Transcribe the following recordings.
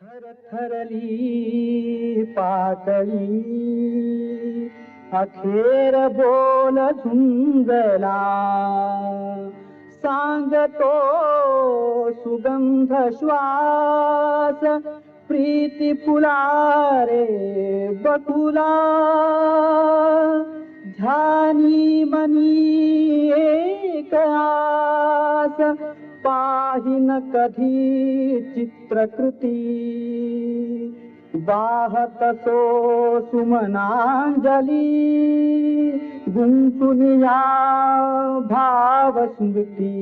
थरथरली पाकळी अखेर बोल झुंजला सांगतो सुगंध श्वास प्रीती फुलारे बकुला ध्यानी मनी एक आस पाहिन कधी चित्रकृती वाहत सो सुमनांजली गुंतून या भाव स्मृती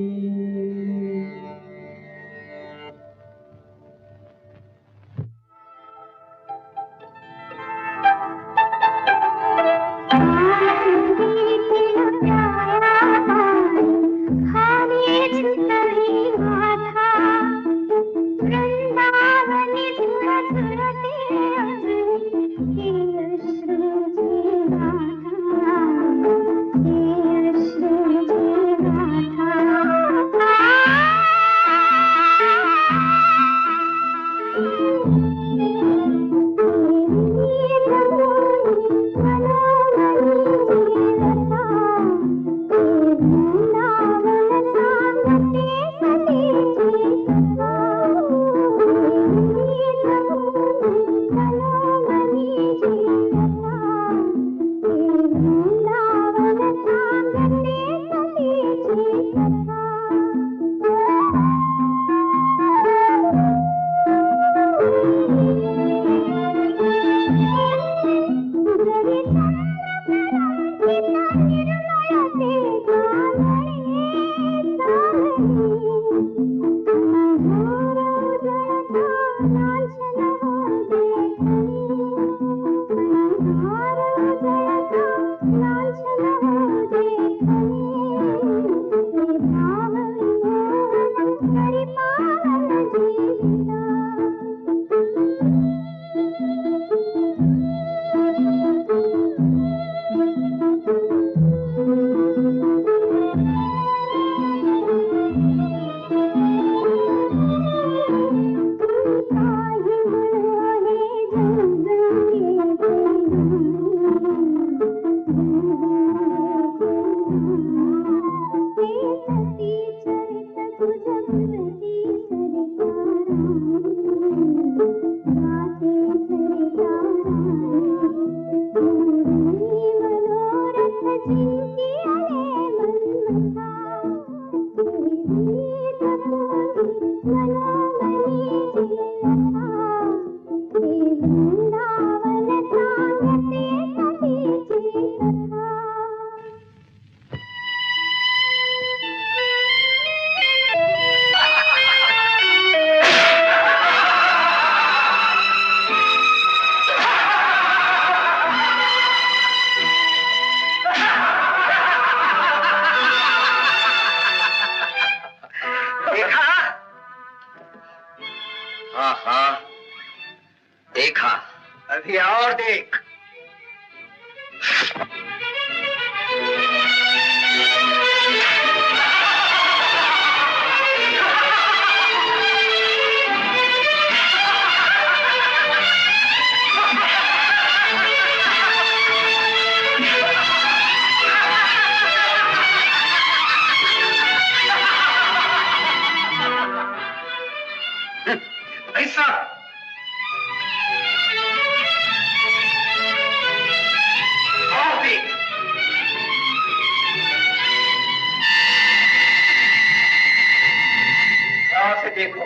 देखो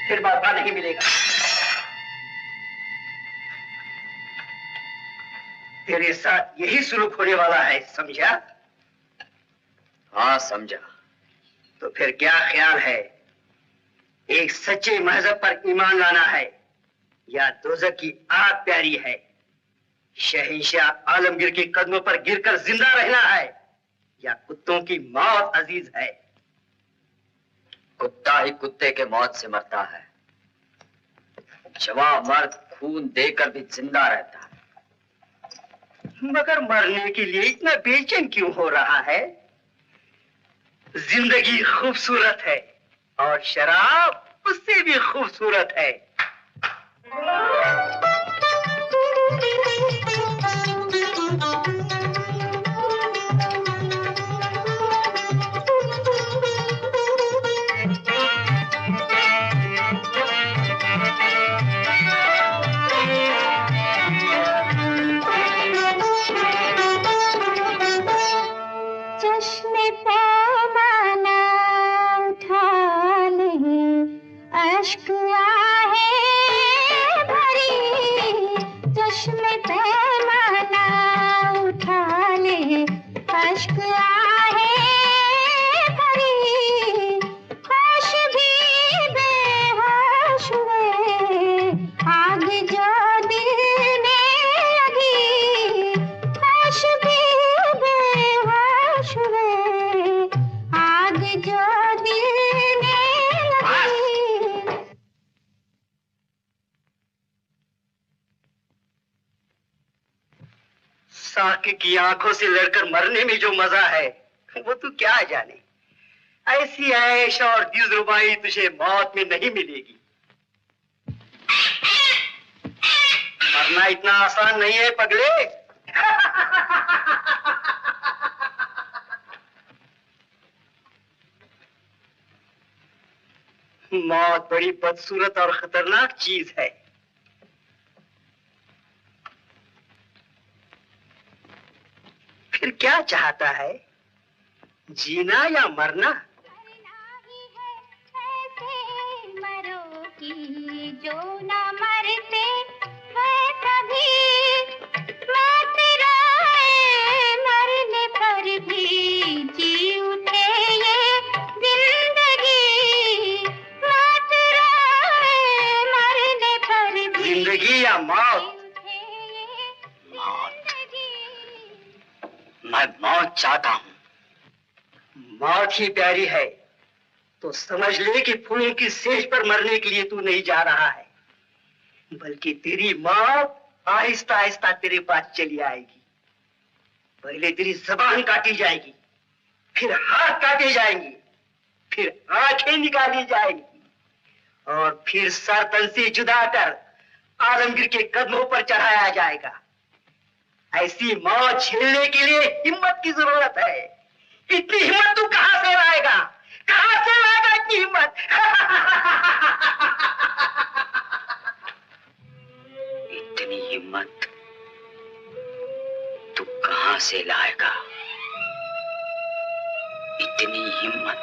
फिर मौका नहीं मिलेगा। तेरे साथ यही सुलूक होने वाला है, समझा? हाँ समझा। तो फिर क्या ख्याल है, एक सच्चे मजहब पर ईमान लाना है या दोज़ख की आग प्यारी है? शहंशाह आलमगीर के कदमों पर गिरकर जिंदा रहना है या कुत्तों की मौत अजीज है? कुत्ता ही कुत्ते के मौत से मरता है। जवान मर्द खून देकर भी जिंदा रहता है। मगर मरने के लिए इतना बेचैन क्यों हो रहा है? जिंदगी खूबसूरत है और शराब उससे भी खूबसूरत है। जो दिल में लगी, होश भी बेहोश हुए, आग जो दिल में लगी। साके की आंखों से लड़कर मरने में जो मजा है वो तू क्या जाने। ऐसी ऐश और दिलरुबाई तुझे मौत में नहीं मिलेगी। मरना इतना आसान नहीं है पगले। मौत बड़ी बदसूरत और खतरनाक चीज है। फिर क्या चाहता है, जीना या मरना? मरो की जो न मरते हैं कभी, मत रोए मरने पर भी जी उठे ये जिंदगी, मत रोए मरने पर भी जिंदगी या मौत? मैं मौत चाहता हूँ। मौत ही प्यारी है तो समझ ले कि फूलों की सेज पर मरने के लिए तू नहीं जा रहा है, बल्कि तेरी मौत आहिस्ता आहिस्ता तेरे पास चली आएगी। पहले तेरी जबान काटी जाएगी, फिर हाथ काटे जाएंगे, फिर आंखें निकाली जाएंगी और फिर सर तन से जुदा कर आलमगीर के कदमों पर चढ़ाया जाएगा। ऐसी मौत झेलने के लिए हिम्मत की जरूरत है। इतनी हिम्मत तू कहां से लाएगा? कहां से लाएगा इतनी हिम्मत? इतनी हिम्मत तू कहां से लाएगा? इतनी हिम्मत?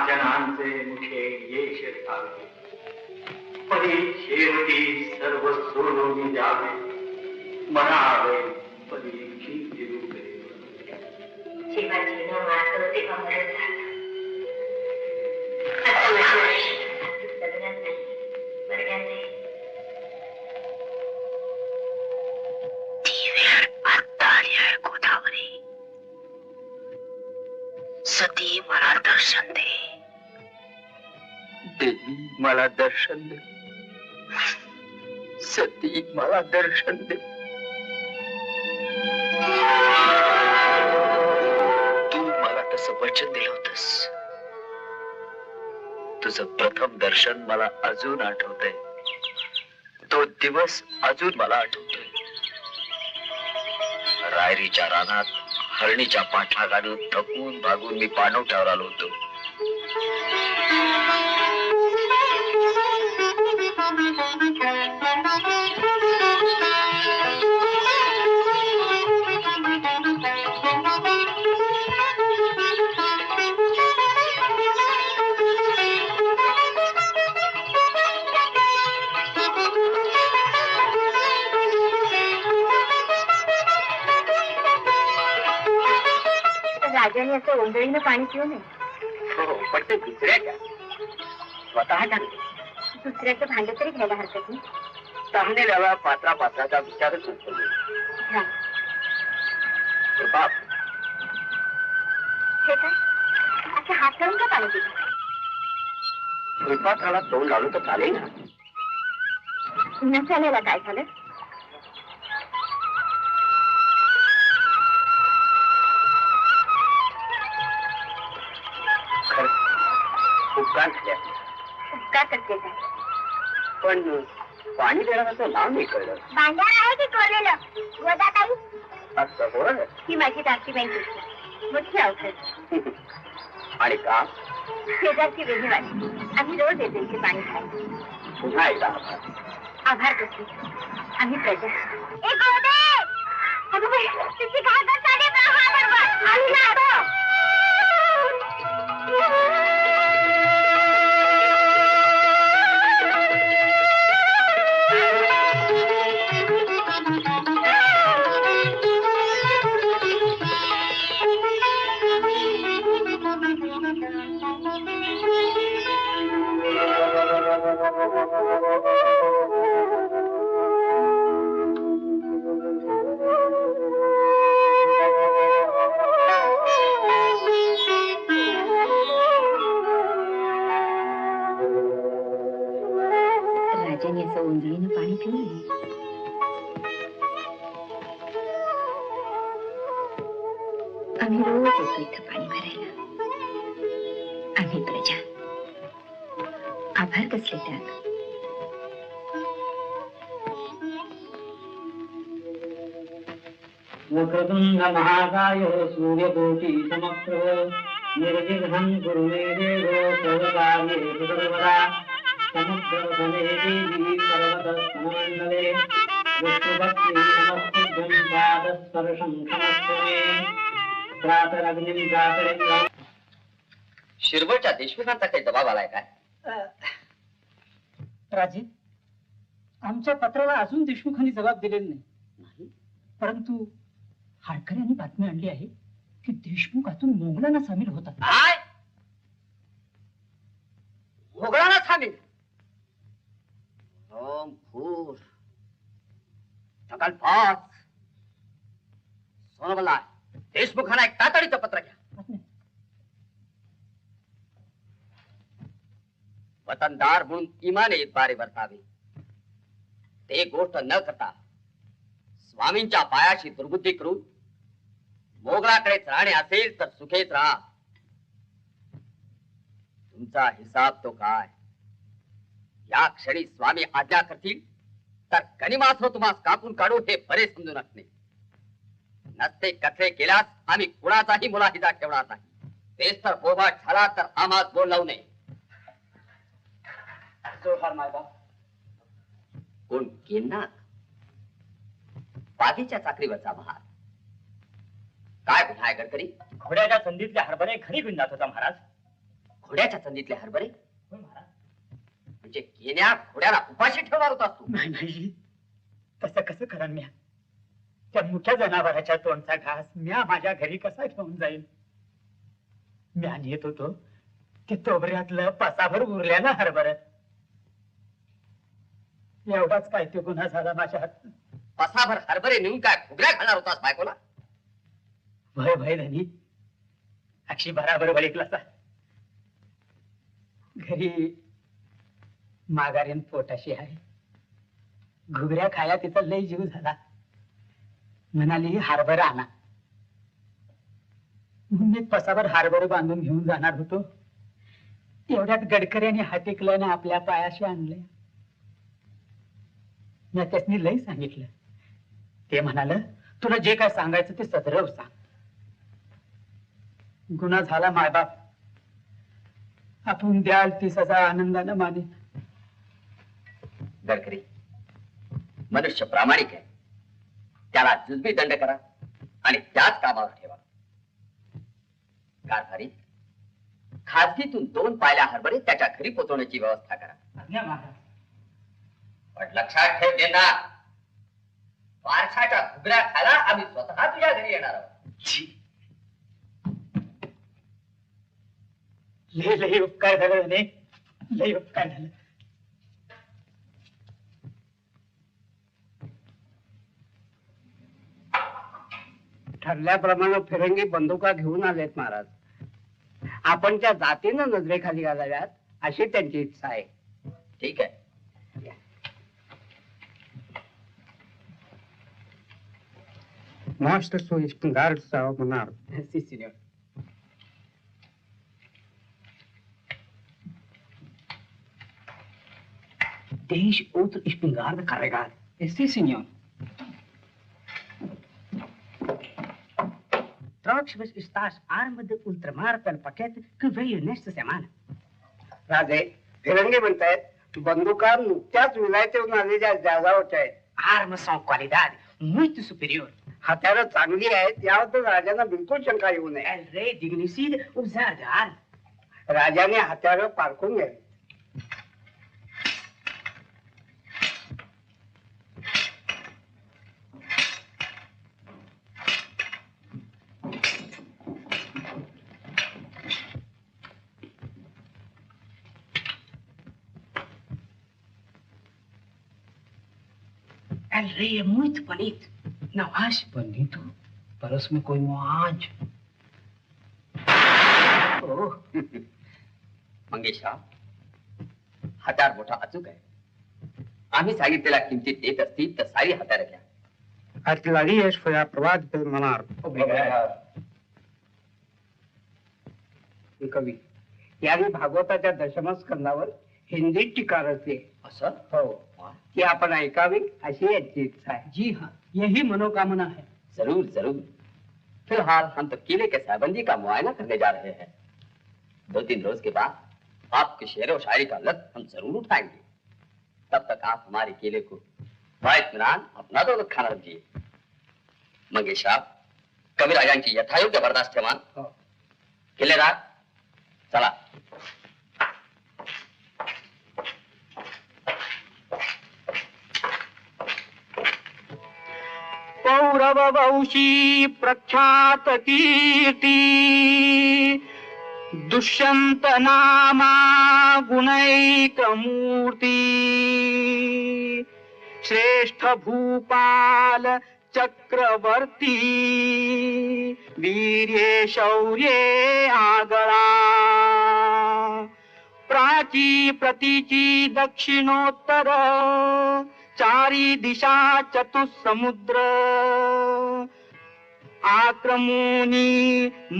जनांचे मुखे येश धावे, परी शेवटी सर्व सोडून द्यावे, मनावे परी किती रूपे. जीवाची न मात्र ते अमर झालं. गोदावरी, सती मला दर्शन दे. देवी मला दर्शन दे. सती मला दर्शन दे. तू मला तसं वचन दिलं होतंस. तुझं प्रथम दर्शन मला अजून आठवतंय. तो दिवस अजून मला आठवतोय. रायरीच्या रानात हरणीच्या पाठलागानं थकून भागून मी पाणवठ्यावर आलो होतो. राजाने असं ओंजळीनं पाणी पिऊ नये. हो, पण ते दुसऱ्याच्या स्वतःच्या दुसऱ्याचं भांड तरी घ्यायला हरकत नाही. चांगलेल्या पात्राचा विचारच नसतो. बाप, हे काय असं हात लावून का पाणी पितो? स्वयंपाकाला तोंड लावलं तर चालेल ना. नसाल्याला काय झालं? उपकार झाले. उपकार करते काय? पण पाणी देण्याचं नाव नाही कळलं. भांडार आहे की कोरलेलं? गोदा काही असं होय. ही माझी धाकटी बँक होती. मोठी औषध आणि का? शेजारची वेगळी वाटली. आम्ही रोज येतो इथे पाणी खायला. पुन्हा एकदा आभार कसले. आम्ही प्रजा. एक होते तुझी घागर साडे 10 बरोबर आम्ही लागतो. राजाने असं ओंजळीनं पाणी पिऊ नये. आम्ही रोज येतो इथं पाणी भरायला. आम्ही प्रजा. आभार कसले त्यात. वक्रतुंड महाकाय सूर्यकोटि समप्रभ निर्विघ्नं कुरु मे देव सर्वकार्येषु सर्वदा समुद्रवने देवी पर्वतस्तनमण्डले विष्णुभक्ति नमस्तुभ्यं पादस्पर्शं क्षमस्व मे प्रातरग्निं प्रातरिन्द्रं. शिरवळच्या देशमुखांचा काही दबाव आलाय काय? राजे, आमच्या पत्राला अजून देशमुखांनी जबाब दिलेला नाही. परंतु हाडकर यांनी बातमी आणली आहे की देशमुख आतून मोगलांना सामील होतात. काय? मोगलांना सामील? रोम फूर नकलबाज सोनबला देशमुखांना एक तातडीचं पत्र घ्या. वतनदार म्हणून इमाने बारे वर्तावे. ते गोष्ट न करता स्वामींच्या पायाशी दुर्बुद्धी करून मोगलाकडेच राहणे असेल तर सुखेत राहा. तुमचा हिसाब तो काय? या क्षणी स्वामी आज्ञा करतील तर गनिमासह तुम्हाला कापून काढू हे बरे समजून असणे. नसते कथले केल्यास आम्ही कुणाचाही मुलाहिदा ठेवणार नाही. तेच तर बोभाट झाला तर आम्हास बोल लावू नये. जोहार मायबाप. कोण केनाक? बागीच्या चाकरीवरचा महार. काय गुन्हा आहे गडकरी? घोड्याच्या संधीतले हरभरे घरी घेऊन जात होता महाराज. घोड्याच्या संधीतले हरभरे? होय महाराज. म्हणजे केन्या घोड्याला उपाशी ठेवणार होता तू? नाही नाही, तसं कसं करा म्या? त्या मुख्या जनावराच्या तोंडचा घास म्या माझ्या घरी कसा घेऊन जाईल? म्या नेत होतो ते तोबऱ्यातलं पासाभर उरल्या ना हरभर. एवढाच काय ते गुन्हा झाला माझ्या हात. पसाभर हरभरे नेऊन काय फुगड्या घालणार होतास बायकोला? भय भय धनी अक्षी बराबर बळीकला. घरी माघारीन पोटाशी आहे. घुगऱ्या खाया तिचा लय जीव झाला. म्हणाली हरभरा आणा. मी पसावर हरभरे बांधून घेऊन जाणार होतो. एवढ्यात गडकऱ्याने हाटेकल्याने आपल्या पायाशी आणले. मी त्यासनी लय सांगितलं. ते म्हणाल तुला जे काय सांगायचं ते सदरव सांग. गुन्हा झाला मायबाप. आपण द्याल ती सजा आनंदानं माने. गडकरी मनुष्य प्रामाणिक आहे. त्याला जुजबी दंड करा आणि त्याच कामावर ठेवा. कारभारी खाजगीतून 2 पायल्या हरभरे त्याच्या घरी पोहोचवण्याची व्यवस्था करा. पण लक्षात ठेव देना, वारसाच्या घुगऱ्या खायला आम्ही स्वतः तुझ्या घरी येणार आहोत. लय लय उपकार झालं रे. लय उपकार झालं. ठरल्याप्रमाणे फिरंगी बंदुका घेऊन आलेत महाराज. आपण त्या जातीनं नजरेखाली घालाव्यात अशी त्यांची इच्छा आहे. ठीक आहे. Mostra sua espingarda, Sr. Monarca. सी senior. Deixe outro espingarda carregado. Sim, senhor. Troque vos estás armado de ultramar pelo paquete que veio nesta semana. राजे फिरंगी म्हणतायत बंदुका नुकत्याच विलायतेहून आलेल्या जहाजावरच्या आहेत. Armas são qualidade muito superior. हत्यारं चांगली आहेत याबद्दल राजांना बिलकुल शंका येऊ नये. El rei dignicida usar de arma. राजाने हत्यारं पारखून घ्यावी. El rey es muy bonito. Navash. bonito, parece como आज. हो मंगेशा, हातार मोठा अचूक आहे. आम्ही सांगितलेल्या किमतीत देत असतील तर सारी हातार घ्या. Artillerías foi aprovado pelo monarca. कवी याने भागवताच्या दशमस्कंदावर हिंदीत टीका रचली. असं हो, ती आपण ऐकावी अशी याची इच्छा आहे. जी हाँ, यही मनोकामना है. जरूर जरूर. फिलहाल हम तो किले के साहबंदी का मुआयना करने जा रहे हैं. 2-3 रोज के बाद आपके शेर और शायरी का लत हम जरूर उठाएंगे. तब तक आप हमारे किले को बाइतमिनान अपना दौलत खाना दीजिए. मंगेशा, कबीर राजांची यथायोग्य बर्दाश्त ठेवान. किल्लेदार चला. पौरव वंशी प्रख्यात कीर्ती दुष्यंत नामा गुणैक मूर्ती श्रेष्ठ भूपाल चक्रवर्ती वीर्ये शौर्ये आगळा प्राची प्रतीची दक्षिणोत्तर चारी दिशा चतुसमुद्र आक्रमोनी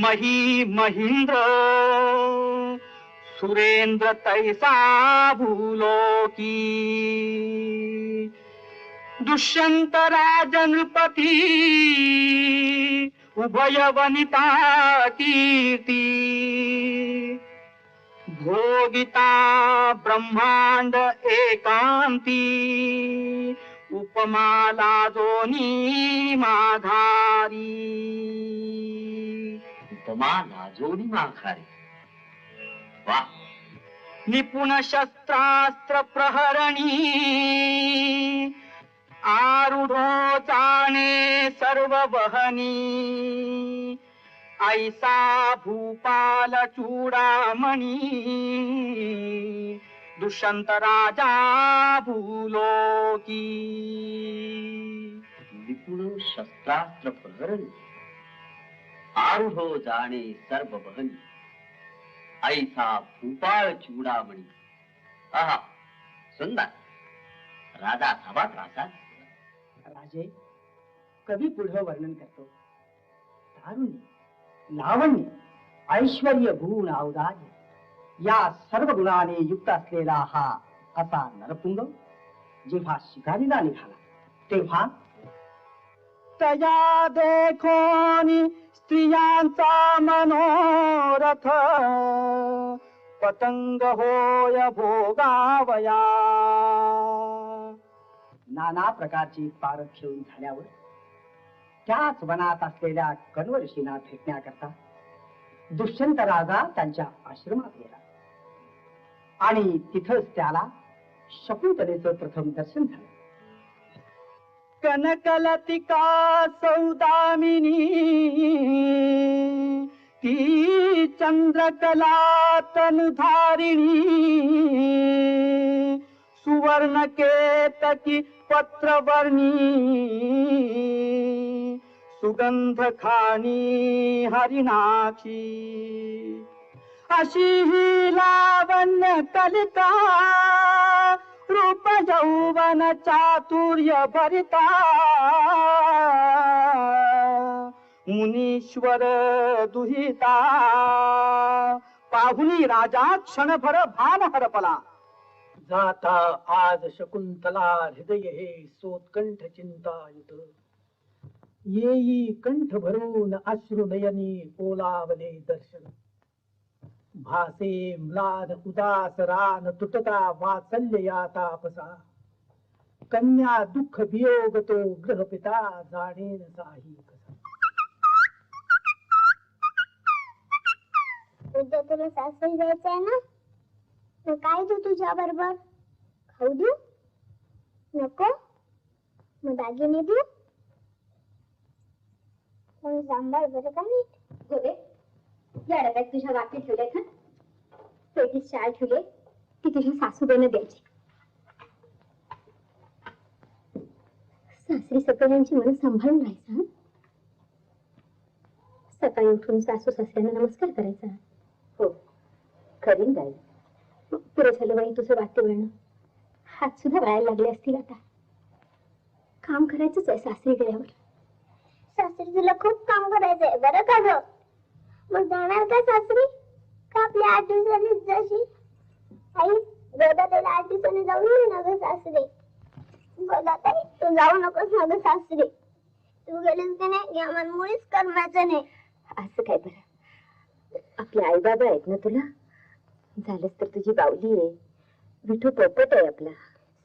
मही महींद्र सुरेंद्र तैसा भूलोकी दुष्यंत राजनपती उभय वनिता कीर्ती भोगिता ब्रह्मांड एकांती उपमाला दोनी माघारी. उपमा लाजोनी माघारी. वाह. निपुण शस्त्रास्त्र प्रहरणी आरूढो जाणे सर्व वहनी ऐसा भूपाल चूडामणी दुष्यंत राजा भूलोकी. निपुण शस्त्रास्त्र प्रहरणी आरूढो जाणे सर्व बहनी ऐसा भूपाळ चूडामणी. आहा, सुंदर. राजा असावा त्रासात. राजे, कवी पुढे वर्णन करतो. तारुण्य, लावण्य, ऐश्वर्य, गुण, औदार्य या सर्व गुणाने युक्त असलेला हा असा नरपुंग जेव्हा शिकारीला निघाला तेव्हा तया देखोनी स्त्रियांचा मनोरथ पतंग होय भोगावया. नाना प्रकारची पारख खेळून झाल्यावर त्याच वनात असलेल्या कण्वऋषींना भेटण्याकरता दुष्यंत राजा त्यांच्या आश्रमात गेला आणि तिथंच त्याला शकुंतलेचं प्रथम दर्शन झालं. कनकलतिका सौदामिनी ती चंद्रकला तनुधारिणी सुवर्ण केतकी पत्रवर्णी सुगंध खाणी हरिणाक्षी अशी ही लावण्य कलिका रूप यौवन चातुर्य भरिता मुनीश्वर दुहिता पाहुनी राजा क्षणभर भान हरपला. जाता आज शकुंतला हृदय हे सोत्कंठ चिंतायुत येई कंठ भरून अश्रुनयनी ओलावले दर्शन भासे म्लान उदास रान तुटता वात्सल्य या तापसा कन्या दुःख वियोग तो गृहपिता जाणेन साही कसा. उद्या तुला सासरी जायचंय ना, मग काय तू तुझ्या बरोबर खाऊ देऊ नको, मग दागिने देऊ, मग सांभाळ बरं का नीट. होते या डब्यात तुझ्या वाटी ठेवल्यात ना, पेटीत शाळ ठेवले ती तुझ्या सासूबाईने द्यायची. सासरी सगळ्यांची मन सांभाळून राहायचं हं? सकाळी उठून सासू सासऱ्यांना नमस्कार करायचा. हो करीन बाई. पुरं झालं बाई तुझं वाटे वळणं. हात सुद्धा वळायला लागले असतील आता. काम करायचंच आहे सासरी गेल्यावर. सासरी तुला खूप काम करायचंय बरं का ग. मग जाणार का सासरी का आपल्या 8 दिवसांनी जशी आई गोदाताईला 8 दिवसांनी जाऊन ये ना ग सासरे. गोदाताई तू जाऊ नकोस ना ग सासरे. तू गेलीस की नाही आम्हाला मुळीच करमायचं नाही. असं काय बरं आपले आई बाबा आहेत ना तुला. झालंच तर तुझी बावली आहे. विठू पोपट आहे आपला.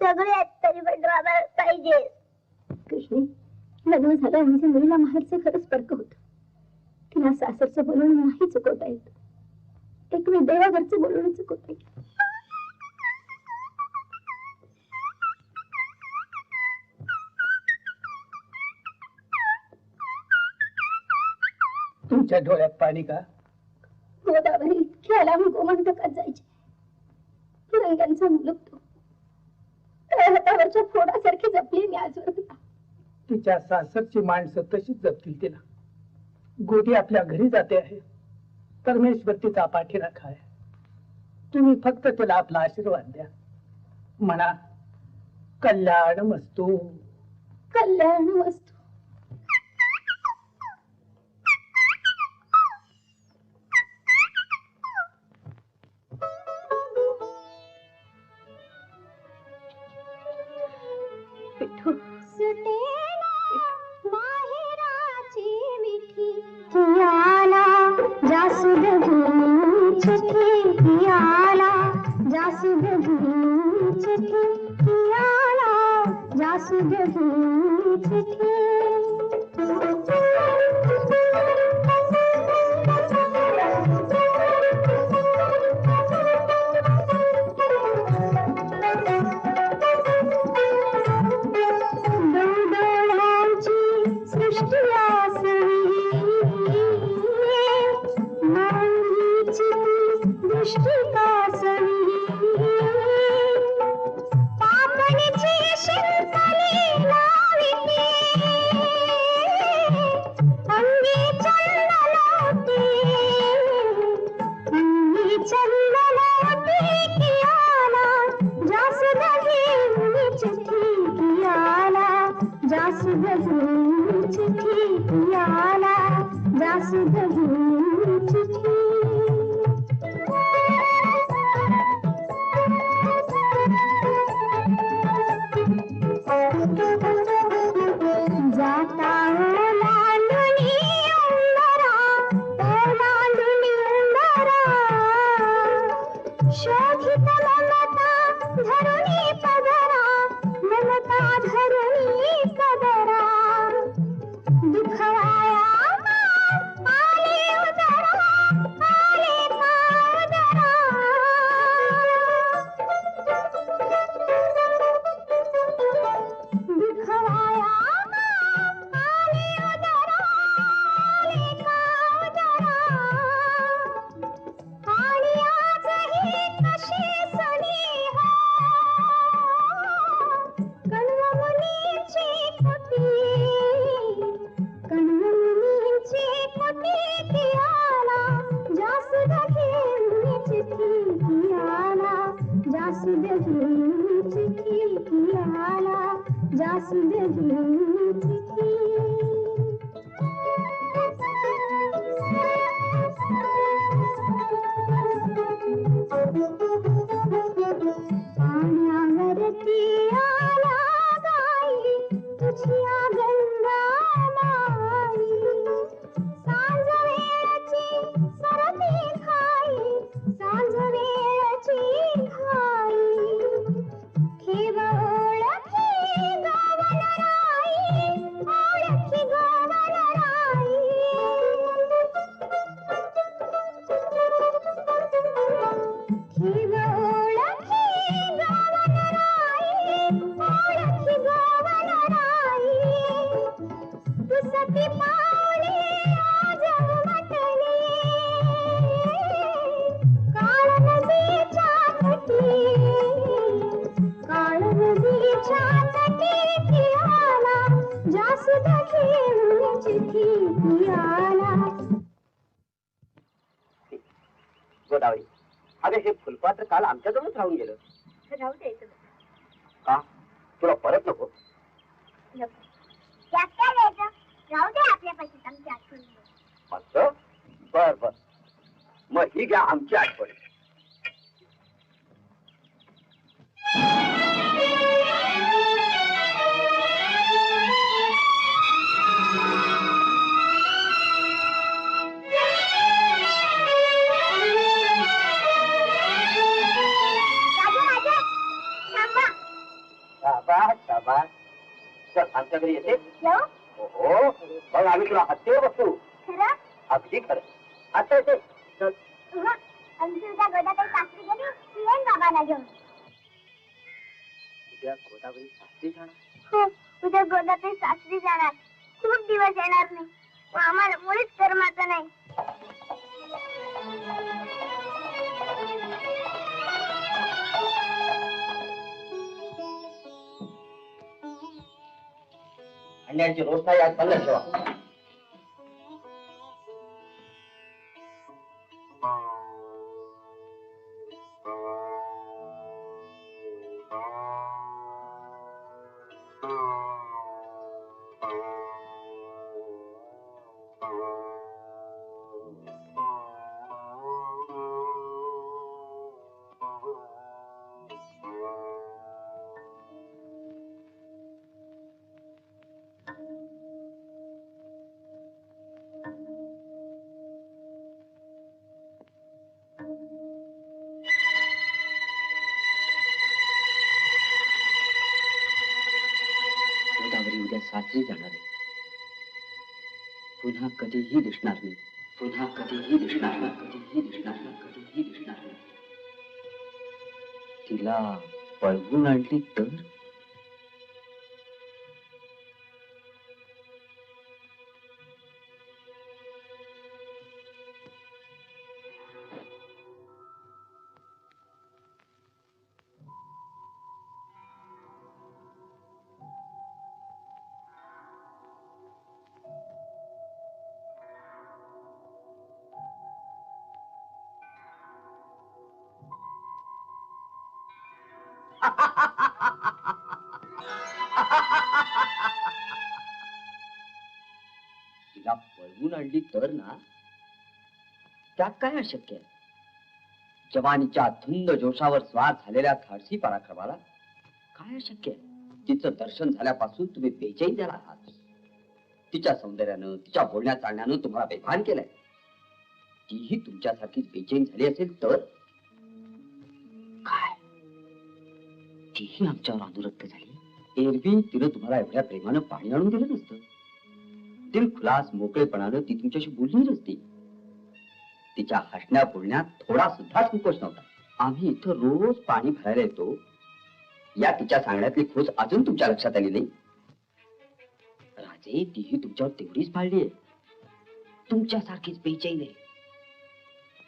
सगळे आहेत तरी पण बाबा पाहिजे. कृष्णी लग्न झालं म्हणजे मुलीला माहेरचे खरंच फरक होत. तिला सासरचं बोलवणं नाही चुकवता येत. एक वेळ देवाघरचं बोलवणं चुकवता येत. तुमच्या डोळ्यात पाणी का? गोदावरी इतक्या लांब गोमंतकात जायची. रंगांचा मुलूक तो हातावरच्या फोडासारखी जपली मी आजवर. तिच्या सासरची माणसं तशीच जपतील तिला. गोदी आपल्या घरी जाते आहे. परमेश्वर तिचा पाठीराखा आहे. तुम्ही फक्त तिला आपला आशीर्वाद द्या. म्हणा कल्याण मस्तू. कल्याण वस्तू. पिठू कियाला जासूद चिठी कियाला जासूद चिठी कियाला जासूद चिठी. गोदावरी, अरे हे फुलपात्र काल आमच्याजवळच राहून गेलं. राहू द्यायचं का? तुला परत नको? त्यात काय द्यायचं? राहू दे आपल्यापाशी आमची आठवण. असं? बर बर, मग ही घ्या आमची आठवण. शाबास शाबास. चल आमच्या घरी येते. हो, मग आम्ही तुला हत्तीवर बसू. खरं? अगदी खरं. आता येते. चल. उद्या गोदाताई सासरी गेली की येईन बाबाला घेऊन. उद्या गोदावरी सासरी जाणार? हो, उद्या गोदाताई सासरी जाणार. खूप दिवस येणार नाही. आम्हाला मुळीच करमाचं नाही. अंड्यांची रोज नाही, आज 15 ठेवा. गोदावरी उद्या सासरी जाणार आहे. पुन्हा कधीही दिसणार नाही. पुन्हा कधीही दिसणार नाही. कधीही दिसणार नाही. कधीही दिसणार नाही. तिला पळवून आणली तर? तिला पळवून आणली तर ना, त्यात काय अशक्य आहे? जवानीच्या धुंद जोशावर स्वार झालेल्या धाडसी पराक्रमाला काय अशक्य आहे? तिचं दर्शन झाल्यापासून तुम्ही बेचैन झाला आहात. तिच्या सौंदर्यानं, तिच्या बोलण्या चालण्यानं तुम्हाला बेभान केलंय. तीही तुमच्यासारखीच बेचैन झाली असेल तर काय? तीही आमच्यावर अनुरक्त झाली. एरवी तिनं तुम्हाला एवढ्या प्रेमानं पाणी आणून दिलं नसतं. दिलखुलास मोकळेपणानं ती तुमच्याशी बोलली नसती. तिच्या हसण्या बोलण्यात थोडा सुद्धा संकोच नव्हता. आम्ही इथं रोज पाणी भरायला येतो, या तिच्या सांगण्यातली खोज अजून तुमच्या लक्षात आली नाही. राजे, तीही तुमच्यावर तेवढीच भाळली आहे. तुमच्यासारखीच बेचैन आहे.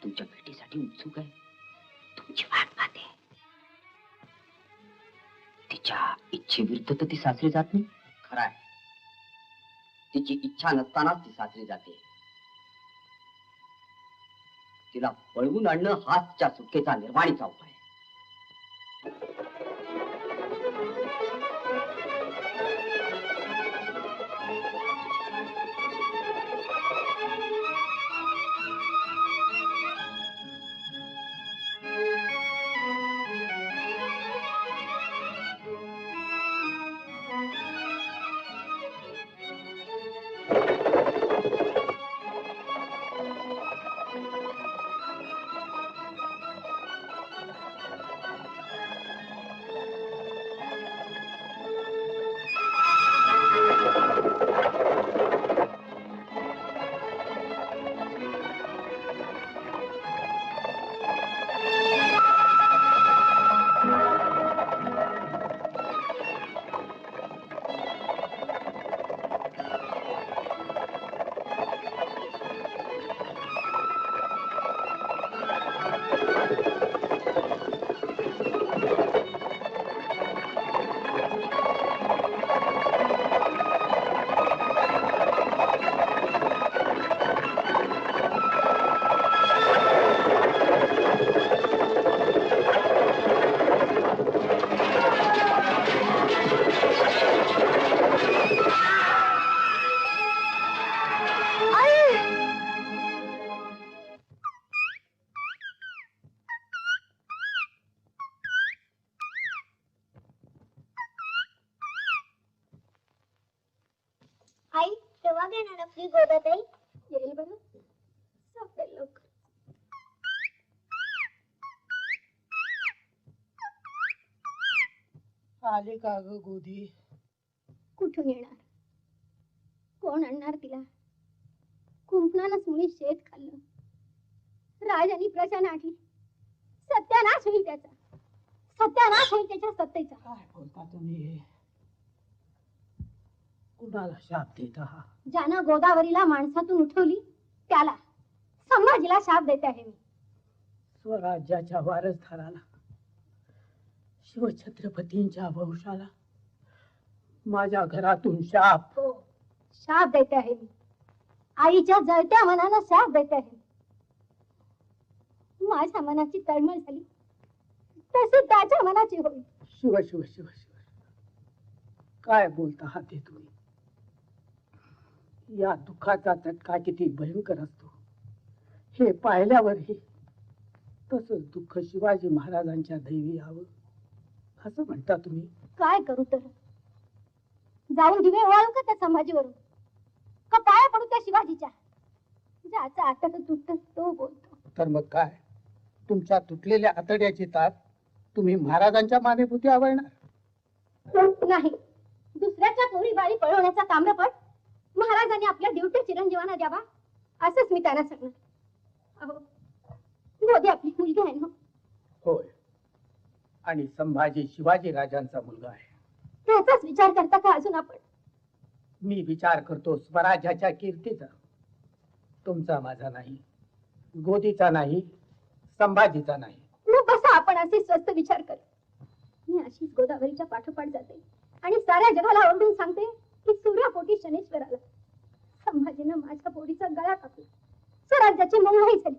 तुमच्या भेटीसाठी उत्सुक आहे. तुमची वाट पाहते. तिच्या इच्छेविरुद्ध तर ती सासरी जात नाही. खरं आहे, तिची इच्छा नसतानाच ती सासरी जाते. तिला पळवून आणणं हाच तिच्या सुटकेचा निर्वाणीचा उपाय. केव्हा घेणार आपली गोदाताई? येईल बरं, सापडेल लवकर. आले का ग गोदी? कुठून येणार? कोण आणणार तिला? कुंपणानच मुली शेत खाल्लं. राज आणि प्रजा नाटली. सत्यानाश होईल त्याचा. सत्यानाश होईल त्याच्या सत्तेचा. काय बोलता तुम्ही? कुणाला शाप देत आहात? ज्यानं गोदावरीला माणसातून उठवली त्याला, संभाजीला शाप देते आहे मी. स्वराज्याच्या वारसदाराला, शिवछत्रपतींच्या वंशाला माझ्या घरातून शाप. हो, शाप देते आहे मी. आईच्या जळत्या मनानं शाप देते आहे. माझ्या मनाची तळमळ झाली तशी त्याच्या मनाची होईल. शिव शिव शिव शिव, काय बोलता आहात ते तुम्ही? या दुःखाचा चटका किती भयंकर असतो हे पाहिल्यावरही तसंच दुःख शिवाजी महाराजांच्या दैवी यावं असं म्हणता तुम्ही? काय करू तर? जाऊन दिवे ओवाळू का त्या संभाजीवरून? का पाया पडू त्या शिवाजीच्या? ज्याचा आतड तुटत तो बोलतो. तर मग काय, तुमच्या तुटलेल्या आतड्याची ताप तुम्ही महाराजांच्या मानेभूती आवडणार? नाही, दुसऱ्याच्या पोरी बाळी पळवण्याचा ताम्रपट महाराजांनी आपल्या देवट्या चिरंजीवांना द्यावा असंच मी त्यांना सांगणार. अहो, गोदी आपली मुलगी आहे ना? होय, आणि संभाजी शिवाजी राजांचा मुलगा आहे. त्याचाच विचार करता का अजून आपण? मी विचार करतो स्वराज्याच्या कीर्तीचा, तुमचा माझा नाही, गोदीचा नाही, संभाजीचा नाही. मग बसा आपण असे स्वस्त विचार कर. मी अशीच गोदावरीच्या पाठोपाठ जाते आणि साऱ्या जगाला ओरडून सांगते की सूर्यापोटी शनेश्वर आला. संभाजीनं माझ्या पोटीचा गळा कापला, स्वराज्याची मोंगलाई झाली.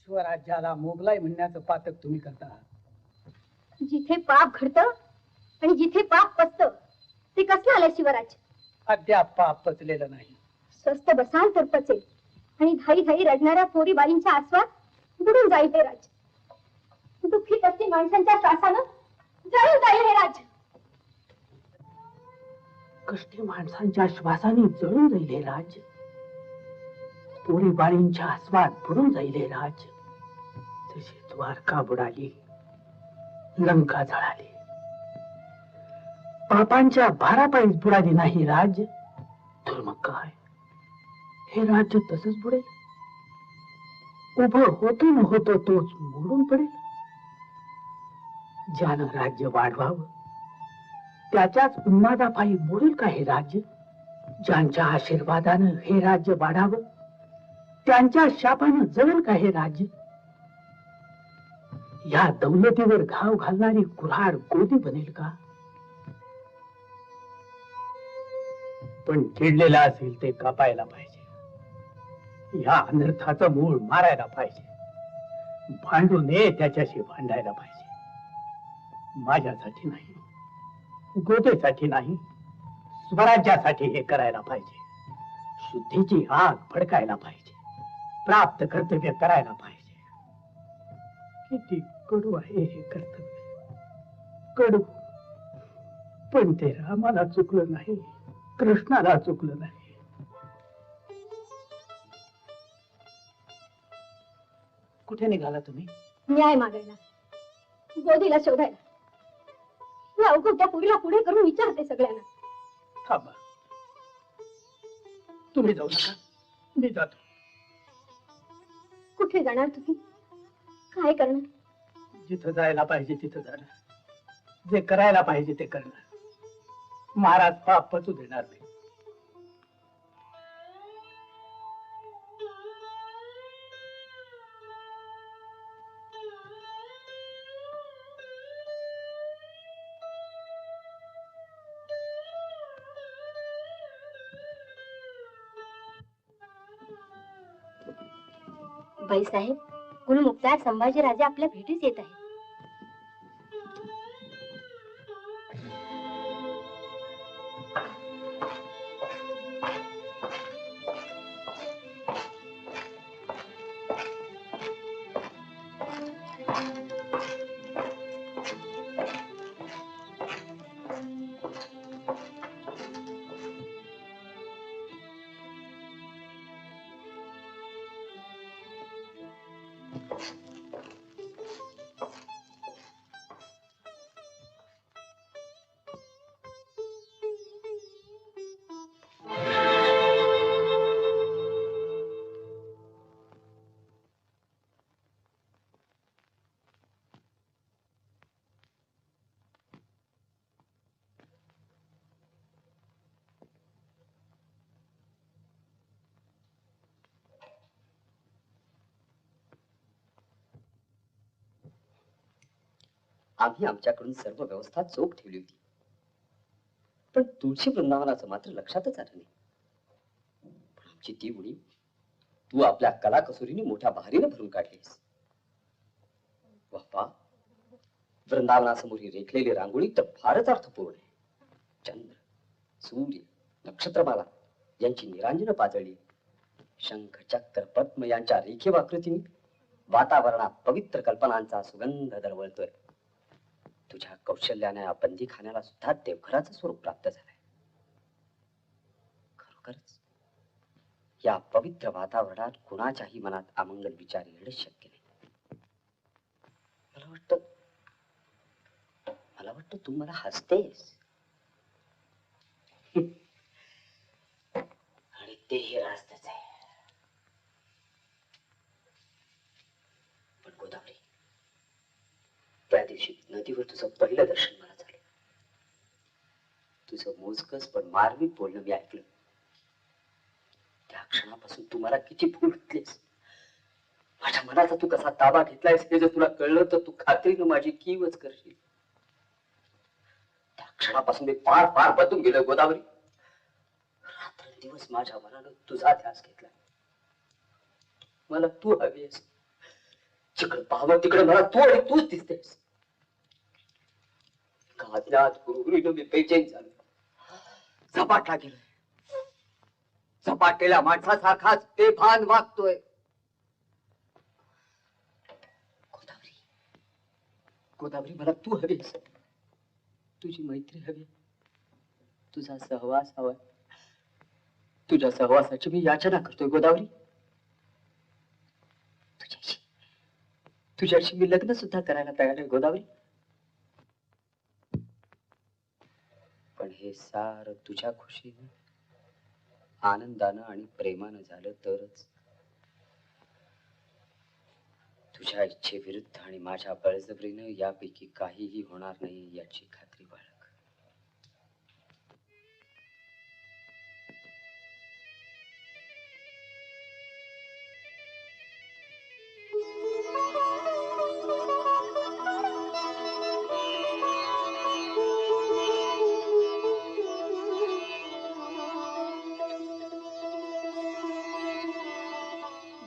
स्वराज्याला मोगलाई म्हणण्याचं पातक तुम्ही करता. जिथे पाप घडतं आणि जिथे पाप पचतं ते कसलं आलं शिवराज? अद्याप पाप पचलेलं नाही. स्वस्त बसाल तर पचेल आणि धाई धाई रडणाऱ्या पोरी बाईंच्या आस्वाद बुडून जाईल हे राज. दुःखी कष्टी माणसांच्या श्वासानं जळून जाईल हे राज. कष्टी माणसांच्या श्वासाने जळून जाईल हे राज. पोरी बाळींच्या आस्वाद बुडून जाईल हे राज. जशी द्वारका बुडाली, लंका जळाली, पापांच्या भारापायीच बुडाली नाही राज, तर मग काय, हे राज्य तसंच बुडेल. उभं होतो न होतो तोच मोडून पडेल. ज्यानं राज्य वाढवावं त्याच्याच उन्मादापायी बुडेल का हे राज्य? ज्यांच्या आशीर्वादानं हे राज्य वाढावं त्यांच्या शापानं जळेल का हे राज्य? या दौलतीवर घाव घालणारी कुऱ्हाड गोदी बनेल का? पण चिडलेला असेल ते कापायला पाहिजे. या अनर्थाचं मूळ मारायला पाहिजे. भांडू नये त्याच्याशी भांडायला पाहिजे. माझ्यासाठी नाही, गोदेसाठी नाही, स्वराज्यासाठी हे करायला पाहिजे. शुद्धीची आग फडकायला पाहिजे. प्राप्त कर्तव्य करायला पाहिजे. किती कडू आहे हे कर्तव्य, कडू. पण ते रामाला चुकलं नाही, कृष्णाला चुकलं नाही. कुठे निघाला तुम्ही? न्याय मागायला, गोदीला शोधायला. या अवघ्या पुरीला पुढे करून विचारते सगळ्यांना. थांबा, तुम्ही जाऊ नका, मी जातो. कुठे जाणार तुम्ही? काय करणार? जिथं जायला पाहिजे तिथं जाणार. जे करायला पाहिजे ते करणार. महाराज पाप पचू देणार नाही. बाईसाहेब, कुलमुक्तार संभाजी राजे आपल्या भेटीस येत आहे. आम्ही आमच्याकडून सर्व व्यवस्था चोख ठेवली होती, पण तुळशी वृंदावनाचं मात्र लक्षातच आलं नाही. पण आमची ती उडी तू आपल्या कला कसुरीने मोठ्या बहारीने भरून काढलीस. बाप्पा, वृंदावनासमोर ही रेखलेली रांगोळी तर फारच अर्थपूर्ण आहे. चंद्र, सूर्य, नक्षत्रमाला यांची निरांजन पाजळली. शंख, चक्र, पद्म यांच्या रेखीव आकृतीने वातावरणात पवित्र कल्पनांचा सुगंध दरवळतोय. तुझ्या कौशल्याने या बंदीखान्याला सुद्धा देवघराचं स्वरूप प्राप्त झालंय. खरोखरच या पवित्र वातावरणात कुणाच्याही मनात अमंगल विचार येणं शक्य नाही. मला वाटतं तू मला हसतेस. आणि तेही रास्तच आहे. पण गोदावरी, त्या दिवशी नदीवर तुझं पहिलं दर्शन मला झालं. तुझं मोजकस पण मार्मिक बोलणं मी ऐकलं. त्या क्षणापासून तू मला किती फूल घातलीस. माझ्या मनाचा तू कसा ताबा घेतलायस हे जर तुला कळलं तर तू खात्रीनं माझी कीवच करशील. त्या क्षणापासून मी फार फार बदलून गेलोय गोदावरी. रात्रंदिवस माझ्या मनानं तुझा ध्यास घेतला. मला तू हवीस. जिकडे पाहावं तिकडे मला तू आणि तूच दिसतेस. अज्ञात गुरुगुरीनं मी बेचैन झालो. झपाटला गेलोय. झपाटलेल्या माणसासारखाच बेभान वागतोय. गोदावरी, गोदावरी, मला तू हवीस. तुझी मैत्री हवी. तुझा सहवास हवाय. तुझ्या सहवासाची मी याचना करतोय गोदावरी. तुझ्याशी मी लग्न सुद्धा करायला तयार आहे गोदावरी. पण हे सार तुझ्या खुशीनं, आनंदानं आणि प्रेमानं झालं तरच. तुझ्या इच्छेविरुद्ध आणि माझ्या बळजबरीनं यापैकी काहीही होणार नाही याची खात्री बाळग.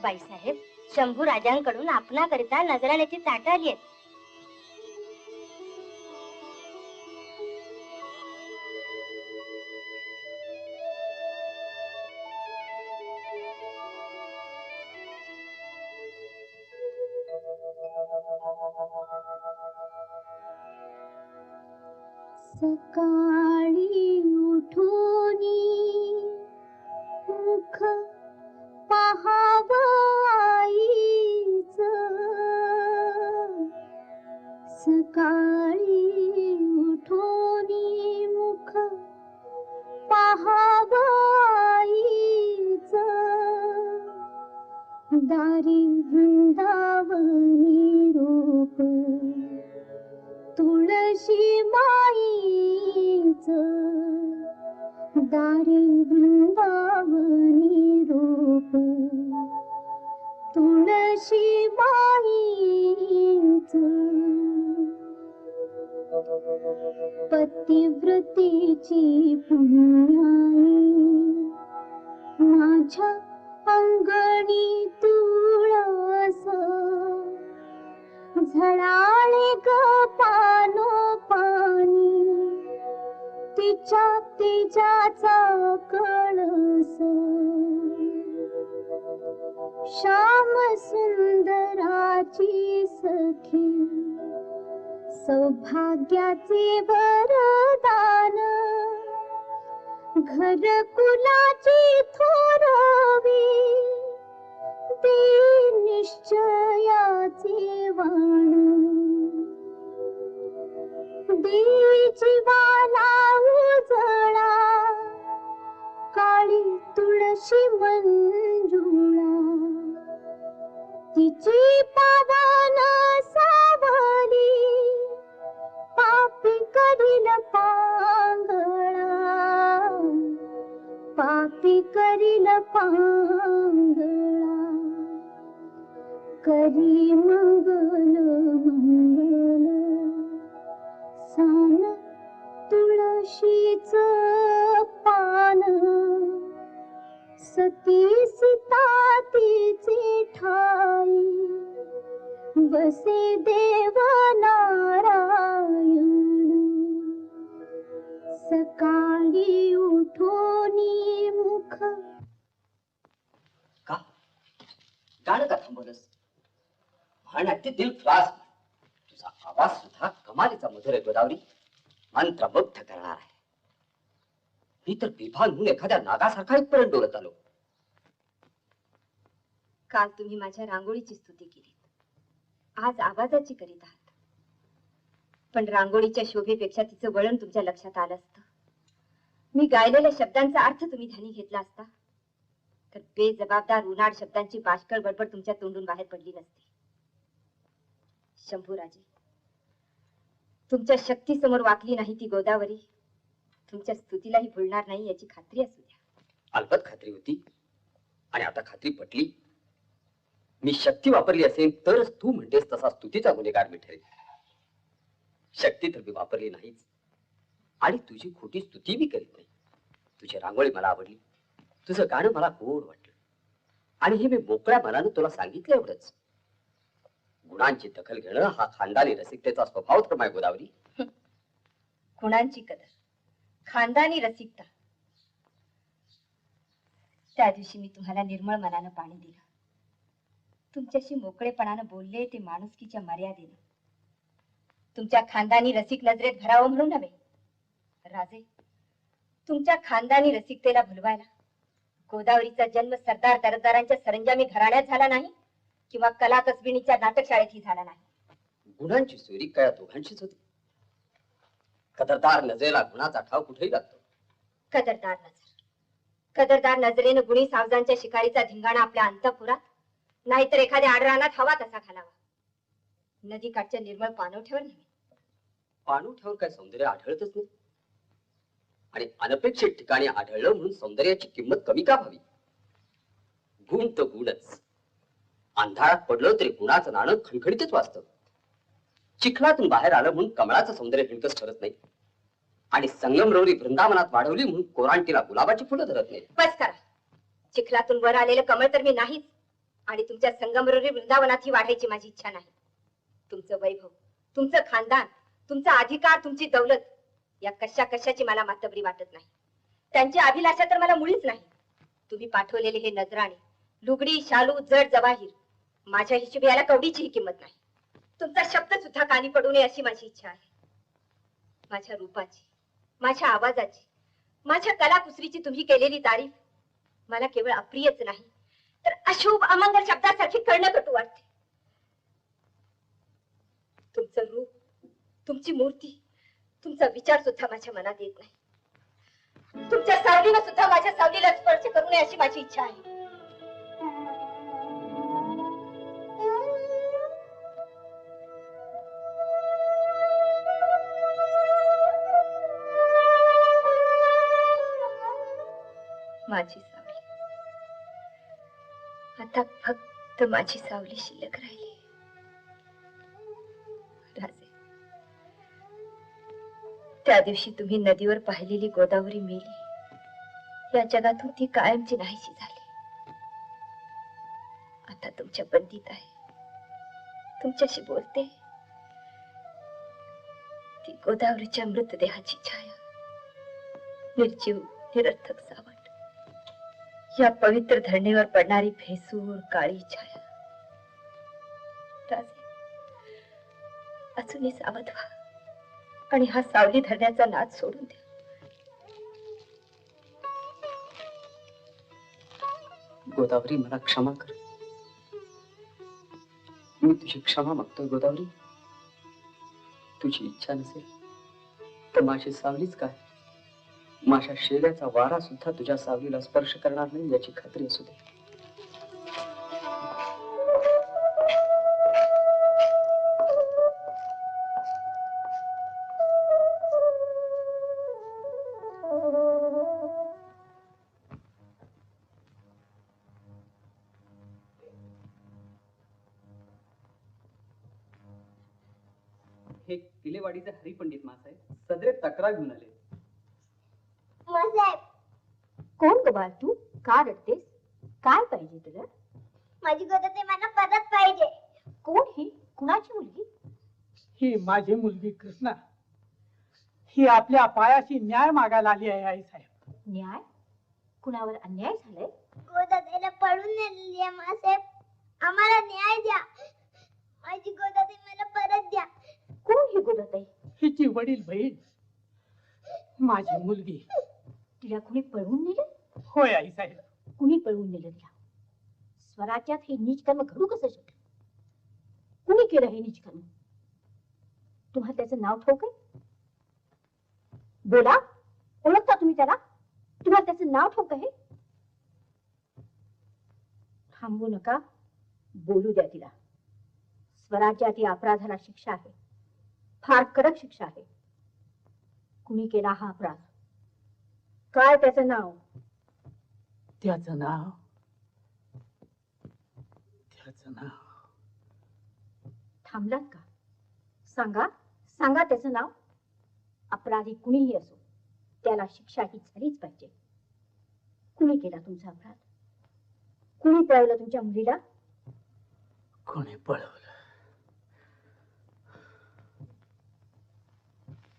बाईसाहेब, शंभू राजांकडून आपणाकरिता नजराण्याची ताटं आली आहेत. सकाळी उठूनी मुख पाहावं आईचं. सकाळी उठूनी मुख पाहावं आईचं. दारी वृंदावनी रूप तुळशी माईचं. दारी वृंदावनी रूप तुळशी माईचं. पतिव्रतेची पुण्याई माझ्या अंगणी तुळस. झळाळे ग पानोपानी तिच्या तेजाचा कळस. श्याम सुंदराची सखी सौभाग्याचे वरदान. घरकुलाची थोरवी ते निश्चयाचे वाण. देवी जीवाला उजळा काळी तुळशी मंजुळा. तिची पावन सावली पापी करील पांगळा. पापी करील पांगळा. करी मंगल मंगल देव नारायण सकाळी उठोनी मुख. का गाणं का थांबवलंस? म्हण अगदी दिल फ्लास. तुझा आवाज सुद्धा कमालीचा मधुर आहे गोदावरी, मंत्रमुग्ध करणार आहे. मी तर बेभान होऊन एखाद्या नागासारखा इथपर्यंत डोलत आलो. काल तुम्ही माझ्या रांगोळीची स्तुती केली, आज आवाजाची करीत आहात. पण रांगोळीच्या शोभेपेक्षा तिचं वळण तुमच्या लक्षात आलं असतं. मी गायलेल्या शब्दांचा अर्थ तुम्ही ध्यानी घेतला असता तर बेजबाबदार उन्हाळ शब्दांची बाष्कळ बडबड तुमच्या तोंडून बाहेर पडली नसती. शंभूराजे, तुमच्या शक्तीसमोर वाकली नाही ती गोदावरी तुमच्या स्तुतीलाही भुलणार नाही याची खात्री असू द्या. अलबत खात्री होती आणि आता खात्री पटली. मी शक्ती वापरली असेल तरच तू म्हणतेस तसा स्तुतीचा गुन्हेगार मी ठरेल. शक्ती तर मी वापरली नाहीच आणि तुझी खोटी स्तुती मी करीत नाही. तुझी रांगोळी मला आवडली, तुझं गाणं मला गोड वाटलं आणि हे मी मोकळ्या मनानं तुला सांगितलं एवढंच. गुणांची दखल घेणं हा खानदानी रसिकतेचा स्वभाव तर माय गोदावरी. गुणांची कदर, खानदानी रसिकता. त्या दिवशी मी तुम्हाला निर्मळ मनानं पाणी दिलं, तुमच्याशी मोकळेपणानं बोलले ते माणुसकीच्या मर्यादेने. तुमच्या खानदानी रसिक नजरेत भरावं म्हणून नव्हे. राजे, तुमच्या खानदानी रसिकतेला भुलवायला गोदावरीचा जन्म सरदार दरदारांच्या सरंजामी घराण्यात झाला नाही किंवा कला कसबिणीच्या नाटकशाळेतही झाला नाही. गुणांची चोरी काय या दोघांचीच होती. कदरदार नजरेला गुणाचा ठाव कुठेही लागतो. कदरदार नजर, कदरदार नजरेनं गुणी सावजांच्या शिकारीचा धिंगाणा आपल्या अंतपुरात नाहीतर एखाद्या आडरानात हवा तसा घालावा. नदी काठच्या निर्मळ पाणवठ्यावर नव्हे. पाणवठ्यावर काय सौंदर्य आढळतच नाही आणि अनपेक्षित ठिकाणी आढळलं म्हणून सौंदर्याची किंमत कमी का व्हावी? गुण तर गुणच. अंधारात पडलं तरी गुणाचं नाणं खणखणीतच वाचतं. चिखलातून बाहेर आलं म्हणून कमळाचं सौंदर्य हिणकच ठरत नाही आणि संगमरवरी वृंदावनात वाढवली म्हणून कोरांटीला गुलाबाची फुलं धरत नाही. बस करा. चिखलातून वर आलेलं कमळ तर मी नाहीच आणि तुमच्या संगमरवरी वृंदावनातही वाढायची माझी इच्छा नाही. तुमचं वैभव, तुमचं खानदान, तुमचा अधिकार, तुमची दौलत या कशाची मला मातबरी वाटत नाही. त्यांची अभिलाषा तर मला मुळीच नाही. तुम्ही पाठवलेले हे नजराणे, लुगडी, शालू, जड जवाहीर माझ्या हिशोबी याला कवडीचीही किंमत नाही. तुमचा शब्द सुद्धा कानी पडू नये अशी माझी इच्छा आहे. माझ्या रूपाची, माझ्या आवाजाची, माझ्या कलाकुसरीची तुम्ही केलेली तारीफ मला केवळ अप्रियच नाही तर अशुभ अमंगल शब्दासारखी कळणकटू वाटते. तुमचं रूप, तुमची मूर्ती, तुमचा विचार सुद्धा माझ्या मनात येत नाही. तुमच्या सावलीनं सुद्धा माझ्या सावलीला स्पर्श करू नये अशी माझी इच्छा आहे. माझी सावली, आता फक्त माझी सावली शिल्लक राहिली. राजे, त्या दिवशी तुम्ही नदीवर पाहिलेली गोदावरी मेली, या जगातून ती कायमची नाहीशी झाली. आता तुमच्या बंदीत आहे, तुमच्याशी बोलते. ती गोदावरीच्या मृतदेहाची छाया, निर्जीव निरर्थक सावट, या पवित्र धरणीवर पडणारी भेसूर काळी छाया. राजे, अजूनही सावध व्हा आणि हा सावली धरण्याचा नाद सोडून द्या. गोदावरी, मला क्षमा कर. मी तुझी क्षमा मागतोय गोदावरी. तुझी इच्छा नसेल तर माझी सावलीच काय, माझ्या शेऱ्याचा वारा सुद्धा तुझ्या सावलीला स्पर्श करणार नाही याची खात्री असू दे. हे किलेवाडीचे हरिपंडित मासाहेब सदरे तक्रार घेऊन आले. कोण ग बाळ तू? का रडतेस? काय पाहिजे तुला? माझी गोदावरी मला परत पाहिजे. कोण ही? कुणाची मुलगी? ही माझी मुलगी कृष्णा. ही आपल्या पायाशी न्याय मागायला आली आहे आई साहेब. न्याय? कुणावर अन्याय झालाय? गोदाताईला पळून नेलेली आहे मासाहेब. आम्हाला न्याय द्या. माझी गोदाताई मला परत द्या. कोण ही गोदाताई? हिची वडील बहीण माझी मुलगी. तिला कुणी पळवून नेलं? होय आई साहेब. कुणी पळवून नेलं तिला? स्वराज्यात हे नीच कर्म घडू कसं शकलं? कुणी केलं हे नीच कर्म? तुम्हाला त्याचं नाव ठाऊक आहे? बोला, ओळखता तुम्ही त्याला? तुम्हाला त्याचं नाव ठाऊक आहे? थांबू नका, बोलू द्या तिला. स्वराज्यात या अपराधाला शिक्षा आहे, फार कडक शिक्षा आहे. कुणी केला हा अपराध? काय त्याचं नाव? त्याचं नाव थांबलात का? सांगा, सांगा त्याचं नाव. अपराधी कुणीही असो, त्याला शिक्षा ही झालीच पाहिजे. कुणी केला तुमचा अपराध? कुणी पळवलं तुमच्या मुलीला? कोणी पळवलं?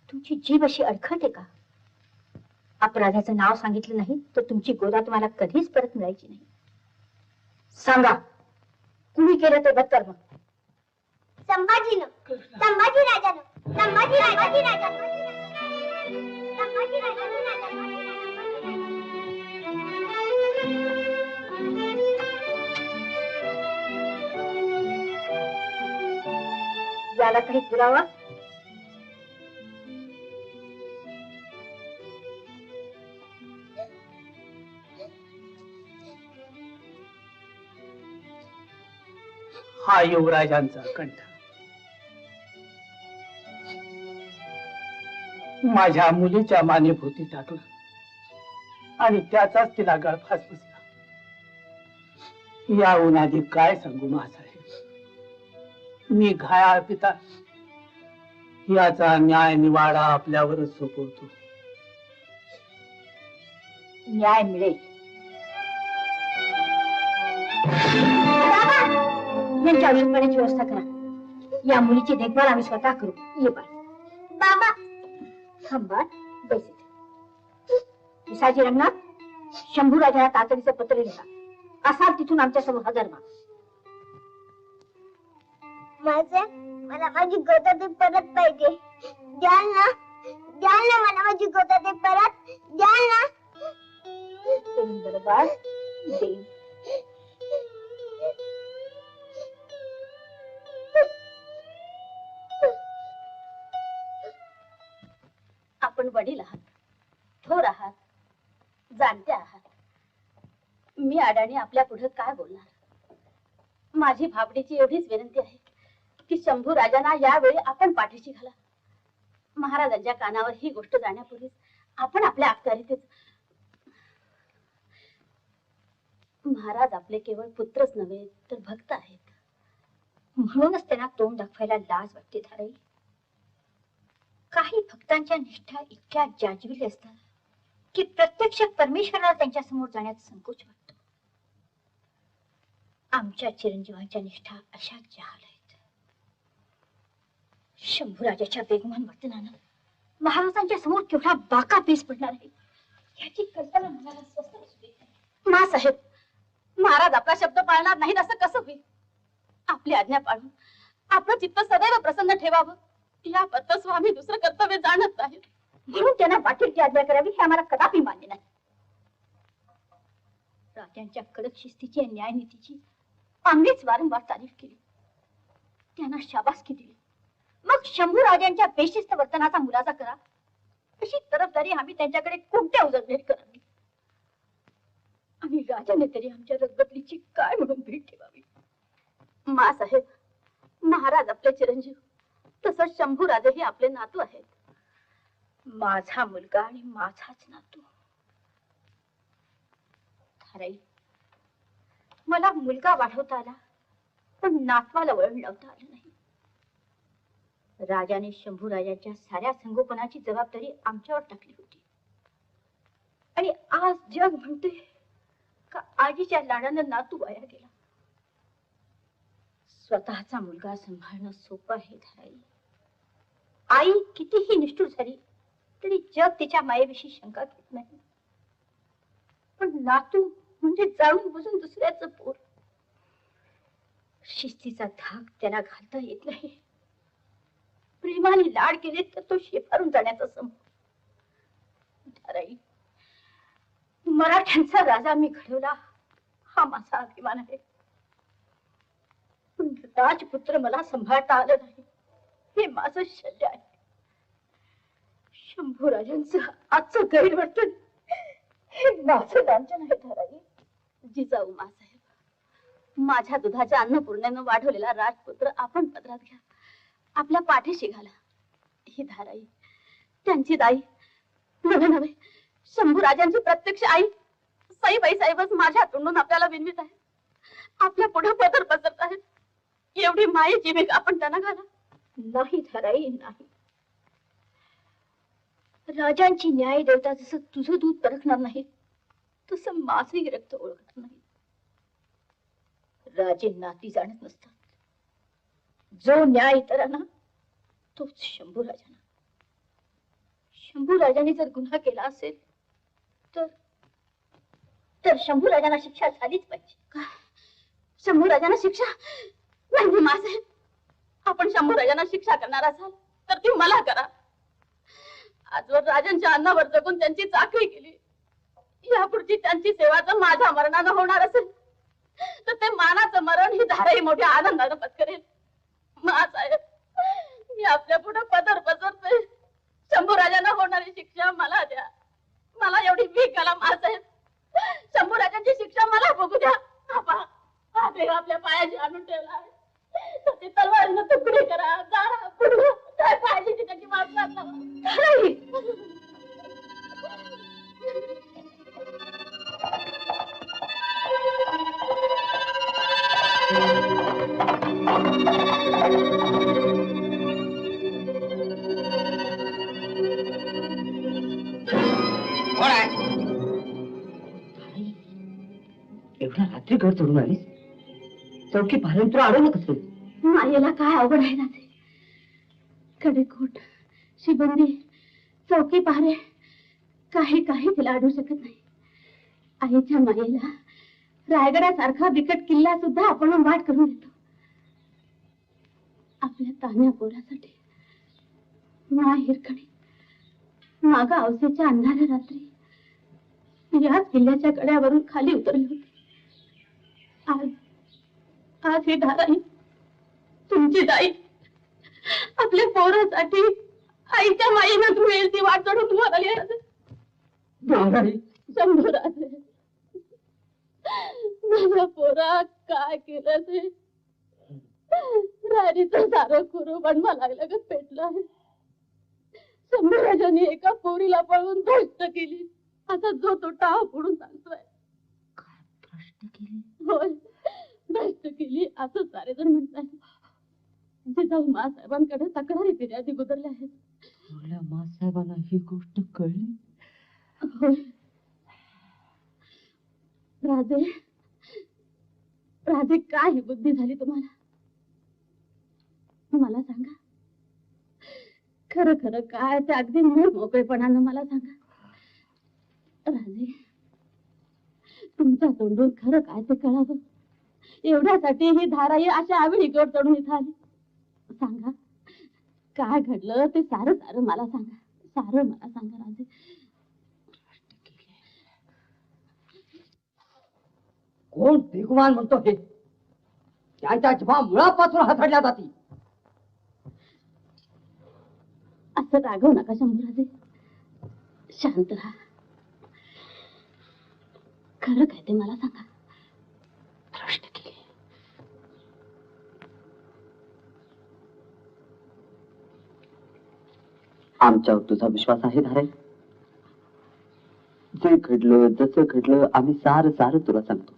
तुमची जीभ अशी अडखळते का? अपराधाचं नाव सांगितलं नाही तर तुमची गोदा तुम्हाला कधीच परत मिळायची नाही. सांगा, कुणी केलं ते बदकर्म? संभाजीनं. संभाजी राजानं. संभाजी राजानं. संभाजी राजानं. याला काही पुरावा? हा युवराजांचा कंठ. माझ्या मुलीच्या मानेभोवती टाकला आणि त्याचाच तिला गळफास बसला. याहून आधी काय सांगू माझा? मी घायाळ पिता याचा न्याय निवाडा आपल्यावरच सोपवतो. न्याय मिळेल. यांच्या औषध पाण्याची व्यवस्था करा. या मुलीची देखभाल आम्ही स्वतः करू. ये बाळ. बाबा. थांबा, बस इथे. विसाजी रंगनाथ, शंभूराजाला तातडीचं पत्र लिहा. असाल तिथून आमच्या समोर हजर व्हा. मला माझी गोदाताई परत पाहिजे. द्याल ना? द्याल ना मला माझी गोदाताई परत? द्याल ना? बाळ देईन. आपण वडील आहात, थोर आहात, जाणते आहात. मी अडाणी आपल्या पुढे काय बोलणार? माझी भाबडीची एवढीच विनंती आहे की शंभू राजांना यावेळी आपण पाठीशी घाला. महाराजांच्या कानावर ही गोष्ट जाण्यापूर्वीच आपण आपल्या अखत्यारीतच. महाराज आपले केवळ पुत्रच नव्हे तर भक्त आहेत. म्हणूनच त्यांना तोंड दाखवायला लाज वाटते. धाराई, काही भक्तांच्या निष्ठा इतक्या जाजविल्या असतात की प्रत्यक्ष परमेश्वराला त्यांच्या समोर जाण्याचा संकोच वाटतो. आमच्या चिरंजीवांच्या निष्ठा अशा जहाल आहेत. शंभूराजाच्या बेगुमान वर्तनानं महाराजांच्या समोर केवढा बाका पेस पडणार आहे याची कल्पना मनाला स्वस्त असू देत नाही. मा साहेब, महाराज आपला शब्द पाळणार नाहीत असं कसं होईल? आपली आज्ञा पाळून आपलं चित्त सदैव प्रसन्न ठेवावं या पद्धत आम्ही दुसरं कर्तव्य जाणत नाही. म्हणून त्यांना वाटेलची आज्ञा करावी हे आम्हाला कदापि मान्य नाही. राजांच्या कडक शिस्तीची आणि न्यायनीतीची आम्हीच वारंवार तारीफ केली, त्यांना शाबासकी दिली. मग शंभू राजांच्या बेशिस्त वर्तनाचा मुलाचा करा अशी तरफदारी आम्ही त्यांच्याकडे कोणत्या उजळणीत करावी? आणि राजाने तरी आमच्या रगबतलीची काय म्हणून भीट ठेवावी? मा साहेब, महाराज आपले चिरंजीव, तसंच शंभू राजेही आपले नातू आहेत. माझा मुलगा आणि माझाच नातू. धाराई, मला मुलगा वाढवता आला पण नातवाला वळण लावता आलं नाही. राजाने शंभू राजाच्या साऱ्या संगोपनाची जबाबदारी आमच्यावर टाकली होती आणि आज जग म्हणते का आजीच्या लाडानं नातू वाया गेला. स्वतःचा मुलगा सांभाळणं सोपं आहे धाराई. आई कितीही निष्ठुर झाली तरी जग तिच्या मायेविषयी शंका घेत नाही. पण नातू म्हणजे जाणून बुजून दुसऱ्याचं पोर. शिस्तीचा धाक त्याला घालता येत नाही. प्रेमाने लाड केले तर तो शेफारून जाण्याचा संभव. धाराई, मराठ्यांचा राजा मी घडवला हा माझा अभिमान आहे. पण राजपुत्र मला सांभाळता आलं नाही हे माझं शल्य आहे. शंभूराजांचं आजचं गैरवर्तन हे माझं लांछन आहे. धाराई, जिजाऊ मासाहेब, माझ्या दुधाच्या अन्नपूर्णेनं वाढवलेला राजपुत्र आपण पदरात घ्या, आपल्या पाठीशी घाला. ही धाराई त्यांची दाई नव्हे नव्हे, शंभूराजांची प्रत्यक्ष आई साईबाई साहेबच माझ्या तोंडून आपल्याला विनवित आहे. आपल्या पुढे पदर पसरत आहेत. एवढी मायेची भीक आपण त्यांना घाला. नाही धाराई नाही. राजांची न्याय देवता जसं तुझं दूध परखणार नाही तसं माझंही रक्त ओळखत नाही. राजे नाती जाणत नसतात. जो न्याय इतरांना तोच शंभूराजांना. शंभूराजांनी जर गुन्हा केला असेल तर शंभूराजांना शिक्षा झालीच पाहिजे. काय शंभूराजांना शिक्षा? नाही मासाहेब, आपण शंभूराजांना शिक्षा करणार असाल तर ती मला करा. आजवर राजांच्या अन्नावर जगून त्यांची चाकरी केली. यापुढची त्यांची सेवा जर माझ्या मरणानं होणार असेल तर ते मानाचं मरण ही धाराई मोठ्या आनंदानं पत्करेल. मासाहेब, मी आपल्या पुढे पदर पसरते. शंभूराजांना होणारी शिक्षा मला द्या. मला एवढी भीक आला मासाहेब. शंभूराजांची शिक्षा मला बघू द्या. हा देव आपल्या पायाशी आणून ठेवला आहे. तर ते तलवारीनं तुकडे करा, जाळा, पुढे काय पाहिजे ती त्याची वाट नाही. एवढ्या रात्री घर चढून आलीस? चौकी पाहिलं तुला आडवलं कसं? मायेला काय अवघड आहे ना ते. कडेकोट, शिबंदी, चौकी पहारे काही काही तिला अडवू शकत नाही. आईच्या मायेला रायगडासारखा बिकट किल्ला सुद्धा आपण वाट करून देतो. आपल्या तान्या पोरासाठी मा हिरकणी मागा अवसेच्या अंधाऱ्या रात्री याच किल्ल्याच्या कड्यावरून खाली उतरली होती. आज ही धाराई तुमची दाई आपल्या पोरासाठी आईच्या माईनं धुळेल ती वाट चढून तुम्हाला शंभराजे, माझ्या पोरा काय केलं ते? राणीचं सारं कुरू बनवा लागलं ग पेटलं आहे. शंभराजांनी एका पोरीला पळवून भ्रष्ट केली आता जो तो टाव फोडून सांगतोय. भ्रष्ट केली? होय, भ्रष्ट केली असं सारेजण म्हणतात. जिजाऊ मासाहेबांकडे तक्रारी फिर्यादी गुदरल्या आहेत. मासाहेबांना ही गोष्ट कळली? होय. राजे, राजे काय ही बुद्धी झाली तुम्हाला? मला सांगा. खरं खरं काय ते अगदी मोकळेपणानं मला सांगा. राजे, तुमच्या तोंडून खरं काय ते कळावं एवढ्यासाठी ही धाराई अशा आविळी गड चढून इथं आली. सांगा काय घडलं ते सारं सारं मला सांगा. सारं मला सांगा राजे. कोण भिगवान म्हणतो हे? त्यांच्या जिभा मुळापासून हातडल्या जाती. असं रागवू नका शंभूराजे, शांत राहा. खरं काय ते मला सांगा. भ्रष्ट केली. आमच्यावर तुझा विश्वास आहे धाराई? जे घडलं जसं घडलं आम्ही सारं सारं तुला सांगतो.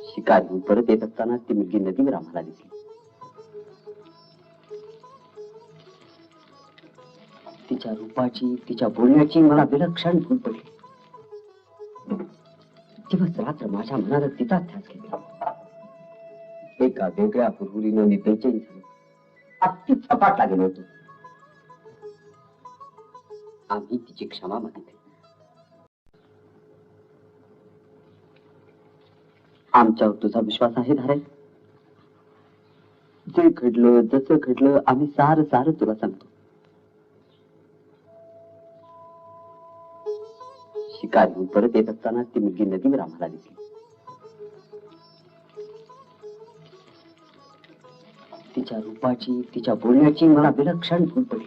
शिकारीहून परत येत असताना ती मुलगी नदीवर आम्हाला दिसली. तिच्या रूपाची तिच्या बोलण्याची मला विलक्षण भूल पडली. दिवस रात्र माझ्या मनानं तिचा ध्यास घेतला. एका वेगळ्या हुरहुरीनं मी बेचैन झालो. अगदी झपाटला गेलो होतो. आम्ही तिची क्षमा मागितली. आमच्यावर तुझा विश्वास आहे धाराई? जे घडलं जसं घडलं आम्ही सारं सारं तुला सांगतो. शिकारीहून परत येत असताना ती मुलगी नदीवर आम्हाला दिसली. तिच्या रूपाची तिच्या बोलण्याची मला विलक्षण भूल पडली.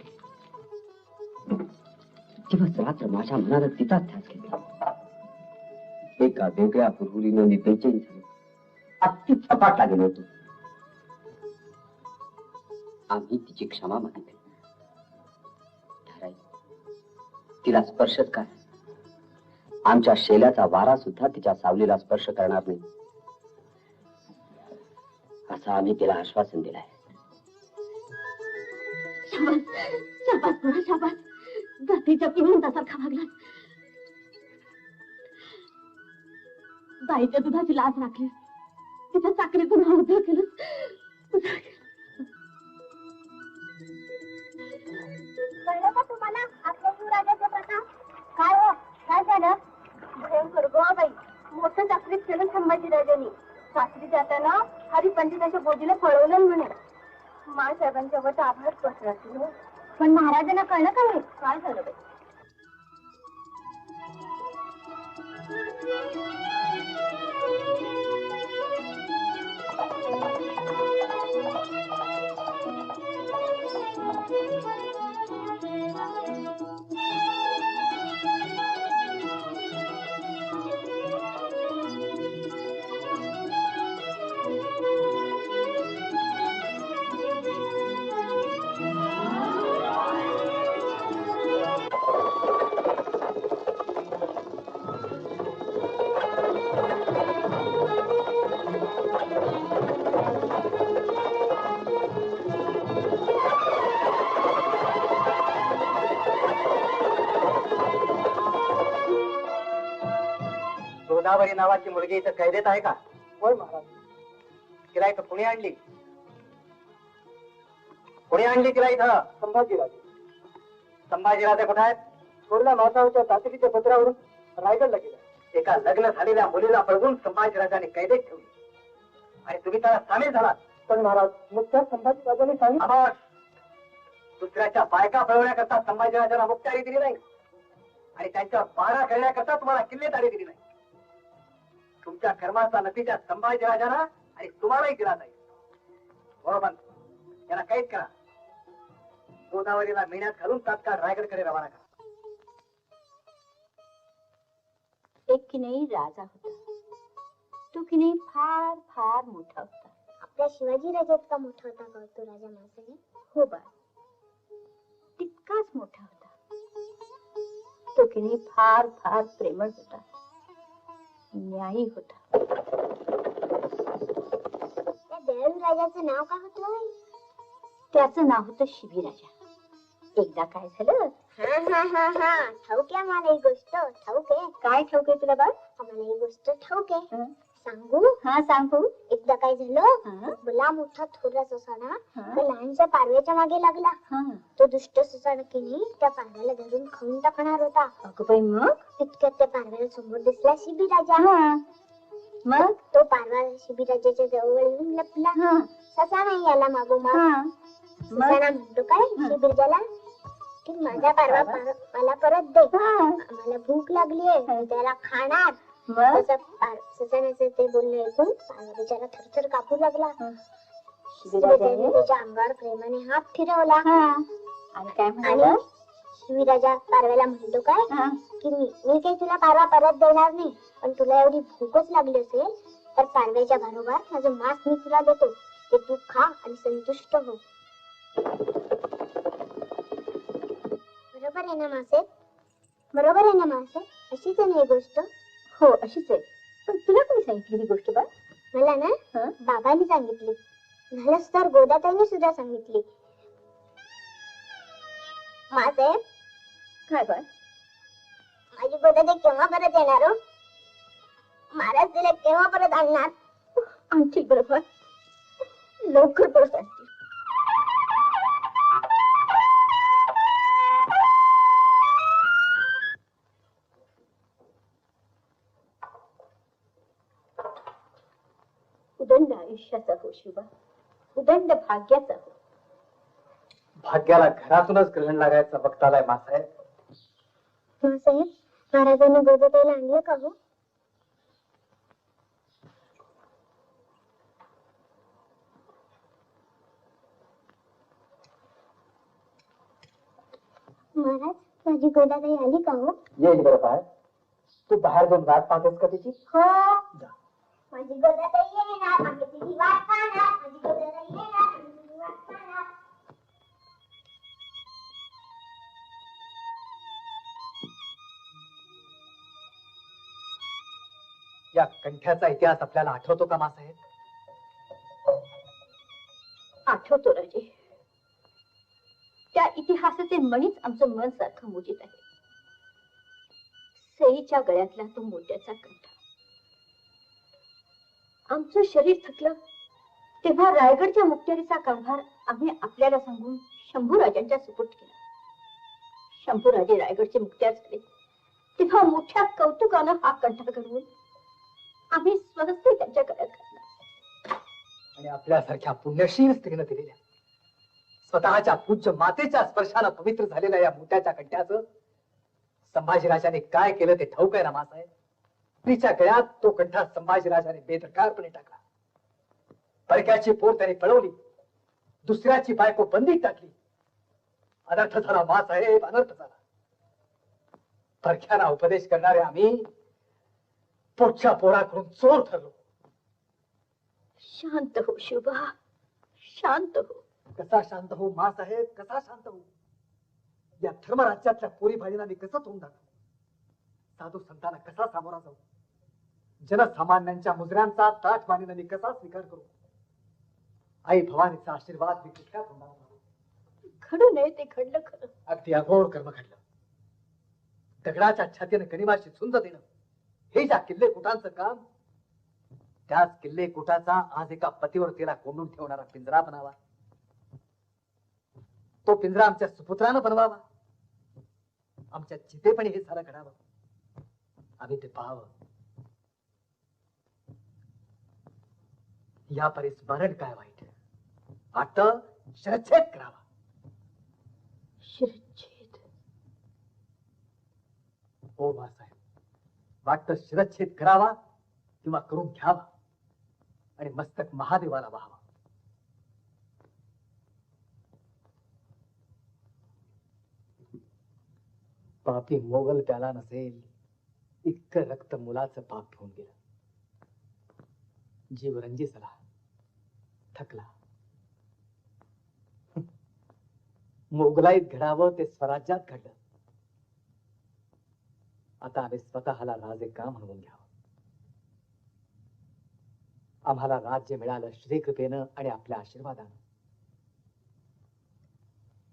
दिवस रात्र माझ्या मनानं तिचा ध्यास घेतला. एका वेगळ्या हुरहुरीनं मी बेचैन झालो. अगदी झपाटला गेलो होतो. आम्ही तिची क्षमा मागितली. धाराई, तिला स्पर्शच काय, आमच्या शेल्याचा वारा सुद्धा तिच्या सावलीला स्पर्श करणार नाही असं आम्ही तिला आश्वासन दिलंय. जातीच्या पिवंतासारखा वागला. गाईच्या दुधाची लाच राखली. तिच्या चाकरीतून उद्या केलं. कळलं का तुम्हाला आपल्या युवराजाचे प्रताप? काय हो, काय झालं? भयंकर गो बाई, मोठं चाकरीत केलं संभाजीराजांनी. सासरी जाताना हरिपंडिताच्या बोजीला पळवलं म्हणे. मासाहेबांच्या वट आभार पसरत. पण महाराजांना कळलं का नाही? काय झालं बाई? गोदावरी नावाची मुलगी इथं कैदेत आहे का? होय महाराज. तिला इथं कुणी आणली? कुणी आणली तिला इथं? संभाजीराजे. संभाजीराजे कुठे आहेत? थोरल्या मासावच्या तातडीच्या पत्रावरून रायगडला गेला. एका लग्न झालेल्या मुलीला पळवून संभाजीराजाने कैदेत ठेवली आणि तुम्ही त्याला सामील झालात. पण महाराज, मुख्य संभाजीराजांनी सांगितलं दुसऱ्याच्या बायका पळवण्याकरता संभाजीराजांना मुक्तारी दिली नाही आणि त्यांच्या बारा करण्याकरता तुम्हाला किल्लेदारी दिली नाही. तुमच्या कर्माचा नतीजा संभाजीराजांना आणि तुम्हालाही दिला जाईल. बरोबर, याला कैद करा. गोदावरीला मेण्यात घालून तात्काळ रायगडकडे रवाना करा. एक की नाही राजा होता. तो की नाही फार फार मोठा होता. आपल्या शिवाजी राजा इतका मोठा होता का तो राजा मासाने? हो बा, तितकाच मोठा होता. तो की नाही फार फार प्रेमळ होता, न्यायी होता. त्या दयाळू राजाचं नाव काय होतं? त्याचं नाव होतं शिबीराजा. एकदा काय झालं? ठाऊक आहे मला ही गोष्ट. ठाऊक आहे. काय ठाऊक आहे तुला बा? आम्हाला ही गोष्ट ठाऊक आहे. सांगू? हा सांगू. एकदा काय झालं, भला मोठा थोरला ससाणा त्या लहानशा पारव्याच्या मागे लागला. तो दुष्ट ससाणा की नाही त्या पारव्याला धरून खाऊन टाकणार होता. अगं बाई, मग इतक्यात त्या पारव्याला समोर दिसला शिबीराजा. मग तो पारवा शिबीराजाच्या जवळ येऊन लपला. ससाणा याला मागोमाग. ससाणा म्हणतो काय शिबीराजाला की माझा पारवा मला परत दे, आम्हाला भूक लागली आहे, त्याला खाणार. ससाण्याचे ते बोलणे ऐकून पारवा बिचारा थरथर कापू लागला. शिबीराजाने त्याच्या अंगावर प्रेमाने हात फिरवला आणि काय म्हणाला? शिबीराजा पारव्याला म्हणतो काय की मी काही तुला पारवा परत देणार नाही, पण तुला एवढी भूकच लागली असेल तर पारव्याच्या बरोबर माझं मांस मी तुला देतो, ते तू खा आणि संतुष्ट हो. बरोबर आहे ना मासे? बरोबर आहे ना मासे? अशीच आहे ना ही गोष्ट? हो अशीच आहे. पण तुला कोणी सांगितली ही गोष्ट बा? मला ना बाबांनी सांगितली. झालंच तर गोदाताईने सुद्धा सांगितली. मासे काय बा? माझी गोदाताई केव्हा परत येणार हो? महाराज तिला केव्हा परत आणणार? आणतील बरोबर, लवकर परत आणतील. उदंड आयुष्याचा हो शिवा, उदंड भाग्याचा हो. भाग्याला घरातूनच ग्रहण लागायचा वक्त आलाय मासाहेब. साहेब, महाराजांनी गोदताईला आणलं का हो? महाराज, माझी गोदाताई आली का हो? येईल बरं पाय. तू बाहेर जाऊन वाट पाहतेस का तिची? हो. जा. माझी गोदाताई येणार, आम्ही तिची वाट पाहणार. माझी गोदाताई येणार, आम्ही तिची वाट पाहणार. या कंठ्याचा इतिहास आपल्याला आठवतो का मासाहेब? आठवतो राजे. त्या इतिहासाचे मणीच आमचं मन सारखं मोजित आहे. सईच्या गळ्यातला तो मोत्याचा कंठ. आमचं शरीर थकलं तेव्हा रायगडच्या मुक्त्यारीचा कारभार आम्ही आपल्याला सांगून शंभूराजांच्या सुपूर्द केला. शंभूराजे रायगडचे मुक्त्यार झाले तेव्हा मोठ्या कौतुकानं हा कंठ घडवून आम्ही स्वहस्ते त्यांच्या गळ्यात घातला. आणि आपल्यासारख्या पुण्यशील स्त्रीनं दिलेल्या स्वतःच्या पूज्य मातेच्या स्पर्शानं पवित्र झालेल्या या मोत्याच्या कंठ्याचं संभाजीराजाने काय केलं ते ठाऊक आहे ना मासाहेब? स्त्रीच्या गळ्यात तो कंठा संभाजीराजाने बेदरकारपणे टाकला. परक्याची पोर त्याने पळवली, दुसऱ्याची बायको बंदीत टाकली. अनर्थ झाला मासाहेब, अनर्थ झाला. परक्याला उपदेश करणारे आम्ही पोटच्या पोराकडून चोर ठरलो. शांत हो शुभा, शांत हो. कसा शांत हो मासाहेब, कसा शांत हो? या धर्मराज्यातल्या पोरी भाजींना कसं तोंड दाखवू? साधू संतांना कसा सामोरा जाऊ? जनसामान्यांच्या मुजऱ्यांचा ताठ मानेने कसा स्वीकार करू? आई भवानीचा आशीर्वाद मी कुठल्या तोंडाला लावू? घडू नये ते घडलं खरं. अगदी अघोर कर्म घडलं. दगडाच्या छातीने गनिमाची झुंज देणं हे ज्या किल्ले कुटांचं काम, त्याच किल्ले कुटाचा आज एका पतिव्रतेला कोंडून ठेवणारा पिंजरा बनावा. तो पिंजरा आमच्या सुपुत्रानं बनवावा. आमच्या चितेपणी हे सारं घडावं. आम्ही ते पाहावं. या परिस्मरण काय वाईट वाटतं? शिरच्छेद करावा. शिरच्छेद? हो बाळासाहेब, वाटतं शिरच्छेद करावा किंवा करून घ्यावा आणि मस्तक महादेवाला व्हावा. पापी मोगल प्याला नसेल इतकं रक्त मुलाचं पाप घेऊन गेलं. जीव रंजी झाला, थकला. मोगलाईत घडावं ते स्वराज्यात घडलं. आता आम्ही स्वतःला राजे का म्हणून घ्यावं? आम्हाला राज्य मिळालं श्रीकृपेनं आणि आपल्या आशीर्वादानं.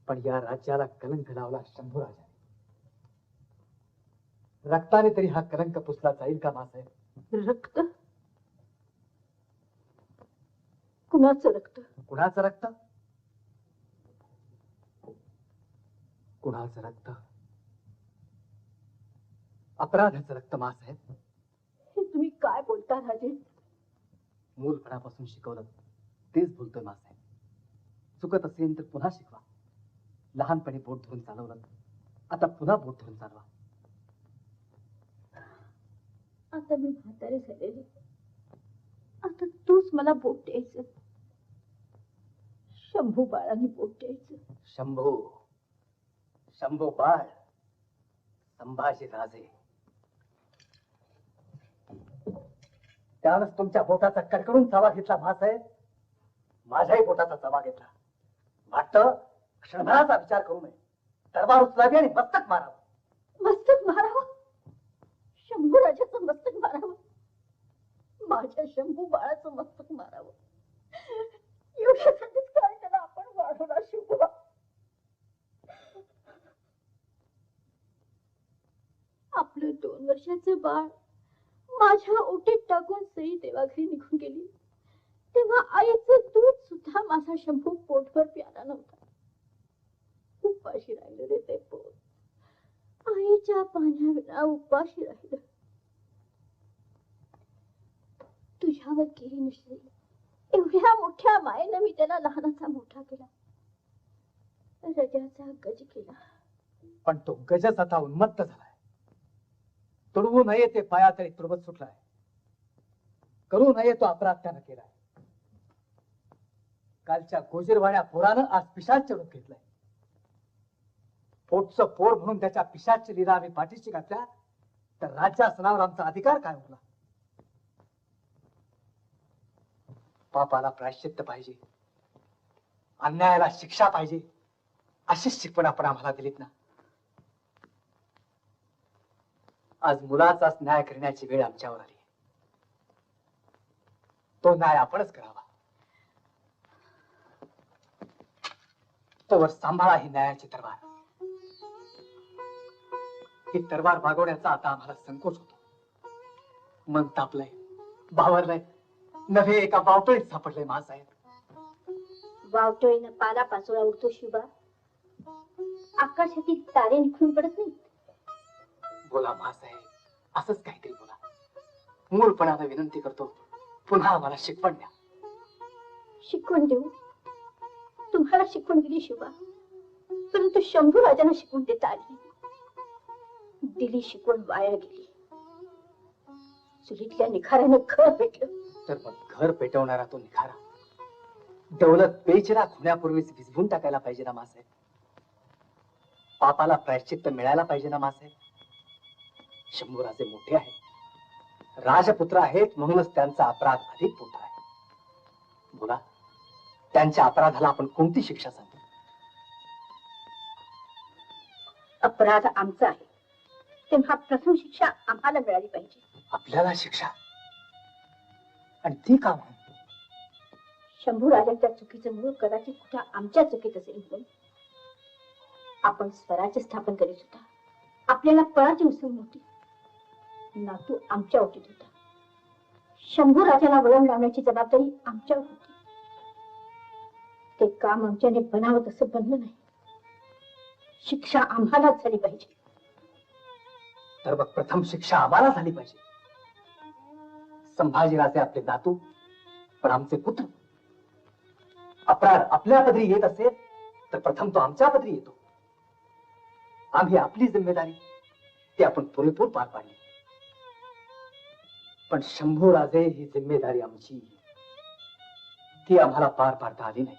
पण या राज्याला कलंक लावला शंभूराजाने. रक्ताने तरी हा कलंक पुसला जाईल का मासाहेब? रक्त? कुणाचं रक्त? कुणाचं रक्त? कुणाचं रक्त? अपराधाचं रक्त मासाहेब. हे तुम्ही काय बोलता राजे? मूलपणापासून शिकवलं तेच बोलतोय मासाहेब. चुकत असेल तर पुन्हा शिकवा. लहानपणी बोट धरून चालवलं, आता पुन्हा बोट धरून चालवा. आता मी म्हातारी झालेली, आता तूच मला बोट द्यायचं. शंभू बाळाने बोट द्यायचं. शंभू, शंभू बाळ, संभाजी राजे. त्यानंच तुमच्या बोटाचा कडकडून चावा घेतला मासाहेब. माझ्याही बोटाचा चावा घेतला. वाटतं क्षणभराचा विचार करू नये. तलवार उचलावी आणि मस्तक मारावं. मस्तक मारावं? शंभू राजाचं मस्तक मारावं? माझ्या शंभू बाळाचं मस्तक मारावं? एवढ्यासाठीच काय त्याला आपण वाढवला शिवबा? आपलं 2 वर्षाचं बाळ माझ्या माझ्या ओटीत टाकून सई देवाघरी निघून गेली तेव्हा आईचं दूध सुद्धा माझा शंभू पोटभर प्याला नव्हता. उपाशी राहिलं रे ते पोट. आईच्या पाण्याविना उपाशी राहिलं. तुझ्यावर गेली नसली एवढ्या मोठ्या मायेनं मी त्याला लहानाचा मोठा केला. रजाचा गज केला. पण तो गजच आता उन्मत्त झालाय. तुडवू नये ते पायातळी तुडवत सुटलाय. करू नये तो अपराध त्यानं केलाय. कालच्या गोजीरवाण्या पोरानं आज पिशाच रूप घेतलंय. पोटचं पोर म्हणून त्याच्या पिशाच लीला आम्ही पाठीशी घातल्या तर राज्यासनावर आमचा अधिकार काय उरला? पापाला प्रायश्चित्त पाहिजे, अन्यायाला शिक्षा पाहिजे, अशीच शिकवण आपण आम्हाला दिलीत ना. आज मुलाचाच न्याय करण्याची वेळ आमच्यावर आली. तो न्याय आपणच करावा. तोवर सांभाळा ही न्यायाची तरवार. ही तरवार वागवण्याचा आता आम्हाला संकोच होतो. मन तापलंय, बावरलंय, नव्हे एका वावटळीत सापडलंय महासाहेब. वावटळीनं पाला पाचोळा उडतो शिवा. आकाशातील तारे निखळून पडत नाही. बोला महासाहेब, असंच काहीतरी बोला. मूळपणानं विनंती करतो, पुन्हा आम्हाला शिकवण द्या. शिकवण देऊ? तुम्हाला शिकवण दिली शिवा, परंतु शंभू राजांना शिकवण देता आली. दिली शिकवण वाया गेली. चुलीतल्या निखाऱ्यानं घर पेटलं. तर मग घर पेटवणारा तो निखारा दौलत बेचिराग होण्यापूर्वीच विझवून टाकायला पाहिजे ना मासाहेब. पापाला प्रायश्चित्त मिळायला पाहिजे ना मासाहेब. शंभूराजे मोठे आहेत, राजपुत्र आहेत, म्हणूनच त्यांचा अपराध अधिक मोठा आहे. बोला, त्यांच्या अपराधाला आपण कोणती शिक्षा सांगतो? अपराध आमचा आहे तेव्हा प्रथम शिक्षा आम्हाला मिळाली पाहिजे. आपल्याला शिक्षा? आणि ती का म्हणून? शंभू राजांच्या चुकीचं मूळ कदाचित कुठं आमच्या चुकीत असेल म्हणून. आपण स्वराज्य स्थापन करीत होता. आपल्याला पळाची उसळ नव्हती. नातू आमच्या ओटीत होता. शंभू राजाला वळण लावण्याची जबाबदारी आमच्यावर होती. ते काम आमच्याने बनावत असं बनलं नाही. शिक्षा आम्हालाच झाली पाहिजे. तर मग प्रथम शिक्षा आम्हाला झाली पाहिजे. संभाजीराजे आपले नातू, पण आमचे पुत्र. अपराध आपल्या पदरी येत असेल तर प्रथम तो आमच्या पदरी येतो. आम्ही आपली जिम्मेदारी ती आपण पुरेपूर पार पाडली. पण शंभूराजे ही जिम्मेदारी आमची, ती आम्हाला पार पाडता आली नाही.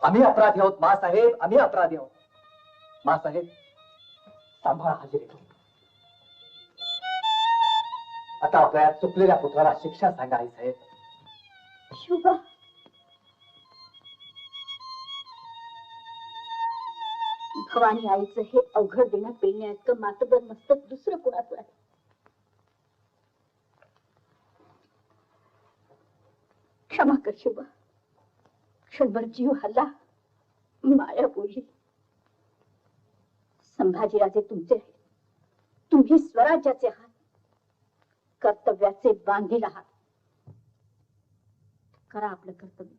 आम्ही अपराधी आहोत मासाहेब, आम्ही अपराधी आहोत. मासाहेब, सांभाळा हजेरी ठेवून. आता आपल्या चुकलेल्या पुत्राला शिक्षा सांगा आई साहेब. शुभा, भवानी आईचं हे अवघड देणं पेलण्याचं मातबर मस्तक दुसरं कोणाचं आहे? क्षमा कर शुभा. क्षणभर जीव हल्ला, माया बोलली. संभाजीराजे तुमचे आहेत. तुम्ही स्वराज्याचे आहात, कर्तव्याचे बांधील आहात. करा आपलं कर्तव्य.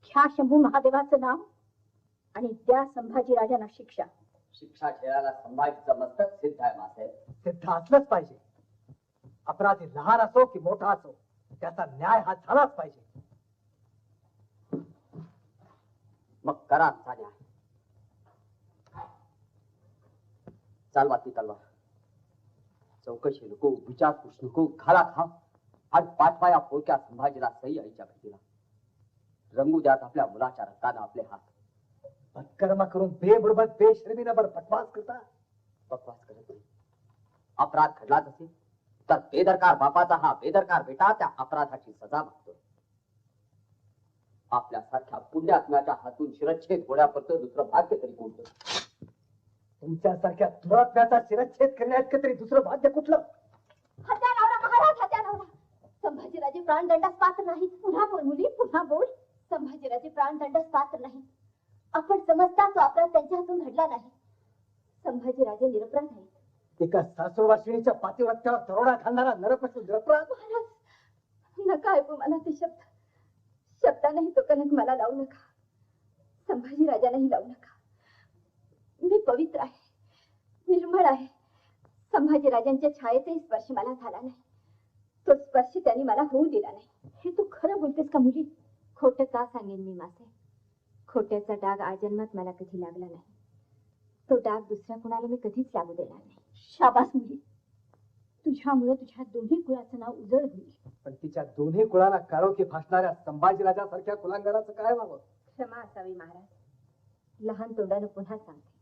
घ्या शंभू महादेवाचं नाव आणि द्या संभाजी राजांना शिक्षा. शिक्षा खेळायला संभाजीचं मस्तक सिद्ध आहे मासाहेब. सिद्ध असलंच पाहिजे. अपराधी लहान असो की मोठा असो, त्याचा न्याय हा झालाच पाहिजे. मग करा आमचा न्याय. चालवा ती तलवार. चौकशी नको, विचारपूस नको, घाला खा आणि पाठवा या पोरक्या संभाजीला सई आईच्या भेटीला. रंगू द्यात आपल्या मुलाच्या रक्तानं आपले हात. कर्म करून बेबुडबत बेशर्मीनं बर बकवास करता. बकवास करत नाही. अपराध घडलाच असेल तर बेदरकार बापाचा हा बेदरकार बेटा त्या अपराधाची सजा मागतोय. आपल्यासारख्या पुण्यात्म्याच्या हातून शिरच्छेद होण्यापर्यंत दुसरं भाग्य तरी कोणतं? तुमच्यासारख्या दुरात्म्याचा शिरच्छेद करण्यात तरी दुसरं भाग्य कुठलं? हत्या लावला महाराज, हत्या लावला. संभाजीराजे प्राणदंडास पात्र नाहीत. पुन्हा बोल मुली, पुन्हा बोल. संभाजीराजे प्राणदंडास पात्र नाहीत. आपण समजता तो अपराध त्यांच्या हातून घडला नाही. संभाजीराजे निरपराध आहेत. एका सासूरवासिणीच्या पातिव्रत्यावर दरोडा घालणारा नरपशू निरपराध. नका ऐकू मला ते शब्द. शब्दानेही तो कलंक मला लावू नका. संभाजी राजालाही लावू नका. मी पवित्र आहे, निर्मळ आहे. संभाजी राजांच्या छायेचाही स्पर्श मला झाला नाही. तो स्पर्श त्यांनी मला होऊ दिला नाही. हे तू खरं बोलतेस का मुली? खोटं का सांगेन मी मासे? खोट्याचा डाग आजन्मात मला कधी लागला नाही. तो डाग दुसऱ्या कुणाला मी कधीच लागू देणार नाही. शाबास मुली, तुझ्यामुळे तुझ्या दोन्ही कुळाचं नाव उजळ होईल. पण तिच्या दोन्ही कुळाला काळोखी फासणाऱ्या संभाजीराजासारख्या कुलांगराचं काय व्हावं? क्षमा असावी महाराज. लहान तोंडानं पुन्हा सांगते,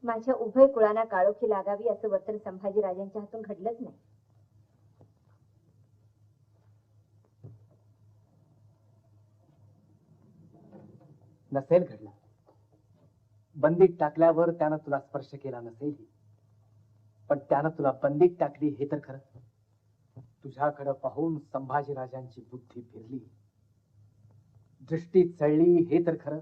माझ्या उभय कुळांना काळोखी लागावी असं वर्तन संभाजी राजांच्या हातून घडलंच नाही. नसेल घडला. बंदीत टाकल्यावर त्यानं तुला स्पर्श केला नसेल, पण त्यानं तुला बंदीत टाकली हे तर खरं. तुझ्याकडे पाहून संभाजीराजांची बुद्धी फिरली, दृष्टी चळली हे तर खरं.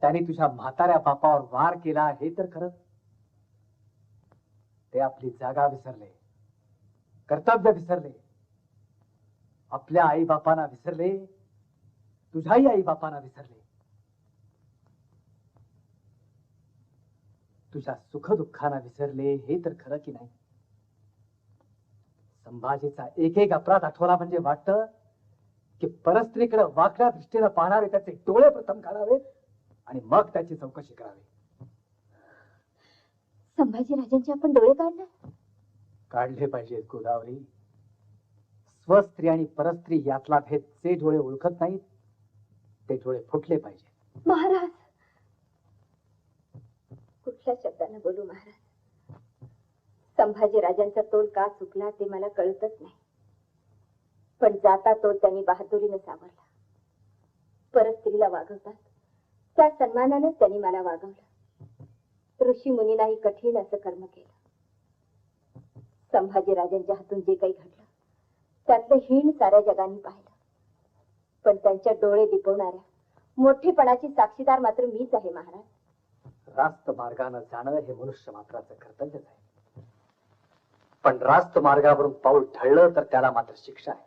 त्याने तुझ्या म्हाताऱ्या बापावर वार केला हे तर खरं. ते आपली जागा विसरले, कर्तव्य विसरले, आपल्या आई बापांना विसरले, तुझ्याही आई बापांना विसरले. तुझ्या सुखदुःखांना विसरले हे तर खरं की नाही? संभाजीचा एक एक अपराध आठवला म्हणजे वाटतं की परस्त्रीकडे वाकड्या दृष्टीने पाहणारे त्याचे डोळे प्रथम काढावेत आणि मग त्याची चौकशी करावी. संभाजी राजांचे आपण डोळे काढणार? काढले पाहिजेत गोदावरी. स्वस्त्री आणि परस्त्री यातला भेद जे डोळे ओळखत नाहीत ते डोळे फुटले पाहिजे. महाराज, कुठल्या शब्दाने बोलू महाराज? संभाजी राजांचा तोल का चुकला ते मला कळतच नाही. पण जाता तोल त्यांनी बहादुरीने सावरला. परस्त्रीला वागवतात त्या सन्मानानेच त्यांनी मला वागवलं. ऋषी मुनींनाही कठीण असं कर्म केलं. संभाजी राजांच्या हातून जे काही घडलं त्यातलं हीण साऱ्या जगाने पाहिलं. पण त्यांच्या डोळे दिपवणाऱ्या मोठेपणाची साक्षीदार मात्र मीच आहे महाराज. रास्त मार्गाने जाणं हे मनुष्य मात्राचं कर्तव्यच आहे. पण रास्त मार्गावरून पाऊल ढळलं तर त्याला मात्र शिक्षा आहे.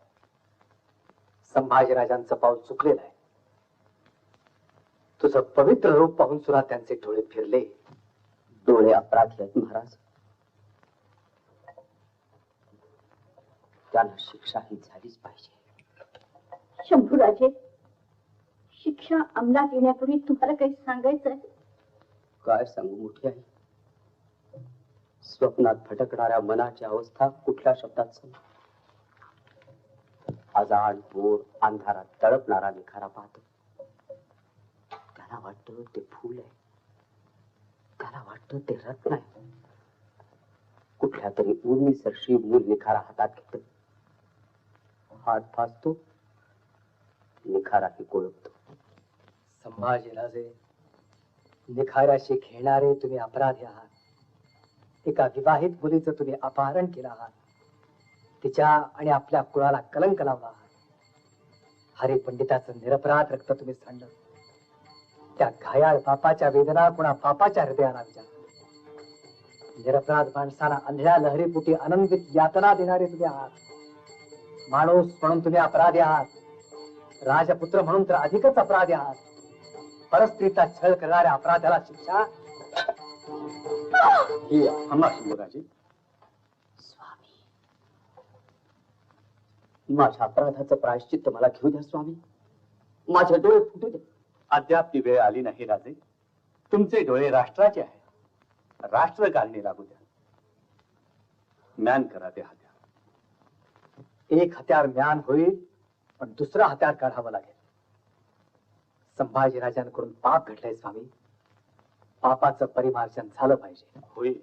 संभाजीराजांचं पाऊल चुकलेलं आहे. तुझं पवित्र रूप पाहून सुद्धा त्यांचे डोळे फिरले. डोळे अपराधी आहेत महाराज. त्यांना शिक्षा ही झालीच पाहिजे. शंभूराजे, शिक्षा अंमलात येण्यापूर्वी तुम्हाला काही सांगायचं आहे? काय सांगू मोठी आई? स्वप्नात भटकणाऱ्या मनाची अवस्था कुठल्या शब्दात सांगू? आजाड बोर अंधारात तळपणारा निखारा पाहतो. त्याला वाटतं ते फूल आहे, त्याला वाटतं ते रत्न आहे. कुठल्या तरी उर्मी सरशी मूल निखारा हातात घेतो. हात फासतो, निखाराही कोळपतो. संभाजीराजे, निखाऱ्याशी खेळणारे तुम्ही अपराधी आहात. एका विवाहित मुलीचं तुम्ही अपहरण केलं आहात. तिच्या आणि आपल्या कुळाला कलंक लावला आहात. हरिपंडिताचं निरपराध रक्त तुम्ही सांडलं. त्या घायाळ बापाच्या वेदना कुणा बापाच्या हृदयाला विचार. निरपराध माणसाला अंधळ्या लहरीपुटी आनंदित यातना देणारे तुम्ही आहात. माणूस म्हणून तुम्ही अपराधी आहात. राजपुत्र म्हणून तर अधिकच अपराधी आहात. परस्त्रीचा छळ करणाऱ्या अपराधाला शिक्षा ही थांबा शंभूराजे. स्वामी, माझ्या अपराधाचं प्रायश्चित्त मला घेऊ द्या स्वामी. माझे डोळे फुटू दे. अद्याप ती वेळ आली नाही राजे. तुमचे डोळे राष्ट्राचे आहेत. राष्ट्र काढणे लागू द्या. म्यान करा ते हत्यार. एक हत्यार म्यान होईल, पण दुसरा हत्यार काढावं लागेल. संभाजीराजांकडून पाप घडलंय स्वामी. पापाचं परिमार्जन झालं पाहिजे. होईल.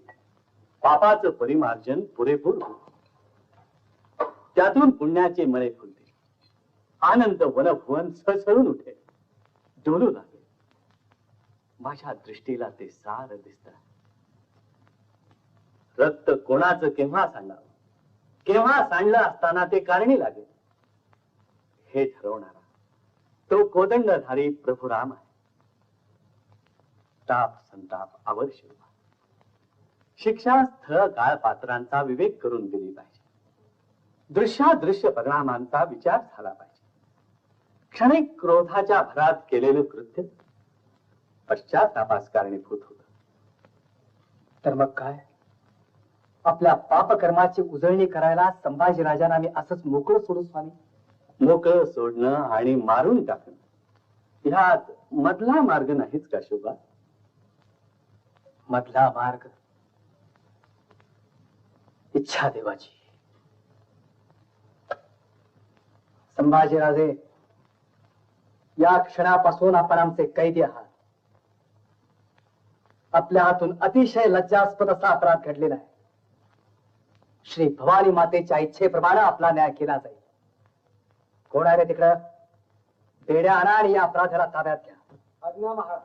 पापाचं परिमार्जन पुरेपूर होईल. त्यातून पुण्याचे मळे फुलतील. आनंद वनभुवन सळसळून उठेल, डोलू लागेल. माझ्या दृष्टीला ते सार दिसत. रक्त कोणाचं केव्हा सांडावं, केव्हा सांडलं असताना ते कारणी लागेल हे ठरवणारा तो कोदंडधारी प्रभू राम आहे. ताप संताप अवश्य. शिक्षा स्थळ काळ पात्रांचा विवेक करून दिली पाहिजे. दृश्यादृश्य परिणामांचा विचार झाला पाहिजे. क्षणिक क्रोधाच्या भरात केलेलं कृत्य पश्चातापास कारणीभूत होत. तर मग काय, आपल्या पापकर्माची उजळणी करायला संभाजीराजांना मी असंच मोकळं सोडू स्वामी? मोकळं सोडणं आणि मारून टाकणं ह्यात मधला मार्ग नाहीच का शोभा? मधला मार्ग इच्छा देवाची. संभाजीराजे, या क्षणापासून आपण आमचे कैदी आहात. आपल्या हातून अतिशय लज्जास्पद असा अपराध घडलेला आहे. श्री भवानी मातेच्या इच्छेप्रमाणे आपला न्याय केला जाईल. कोण आहे रे तिकडं? बेड्या आणा आणि या अपराधाला ताब्यात घ्या. आज्ञा महाराज.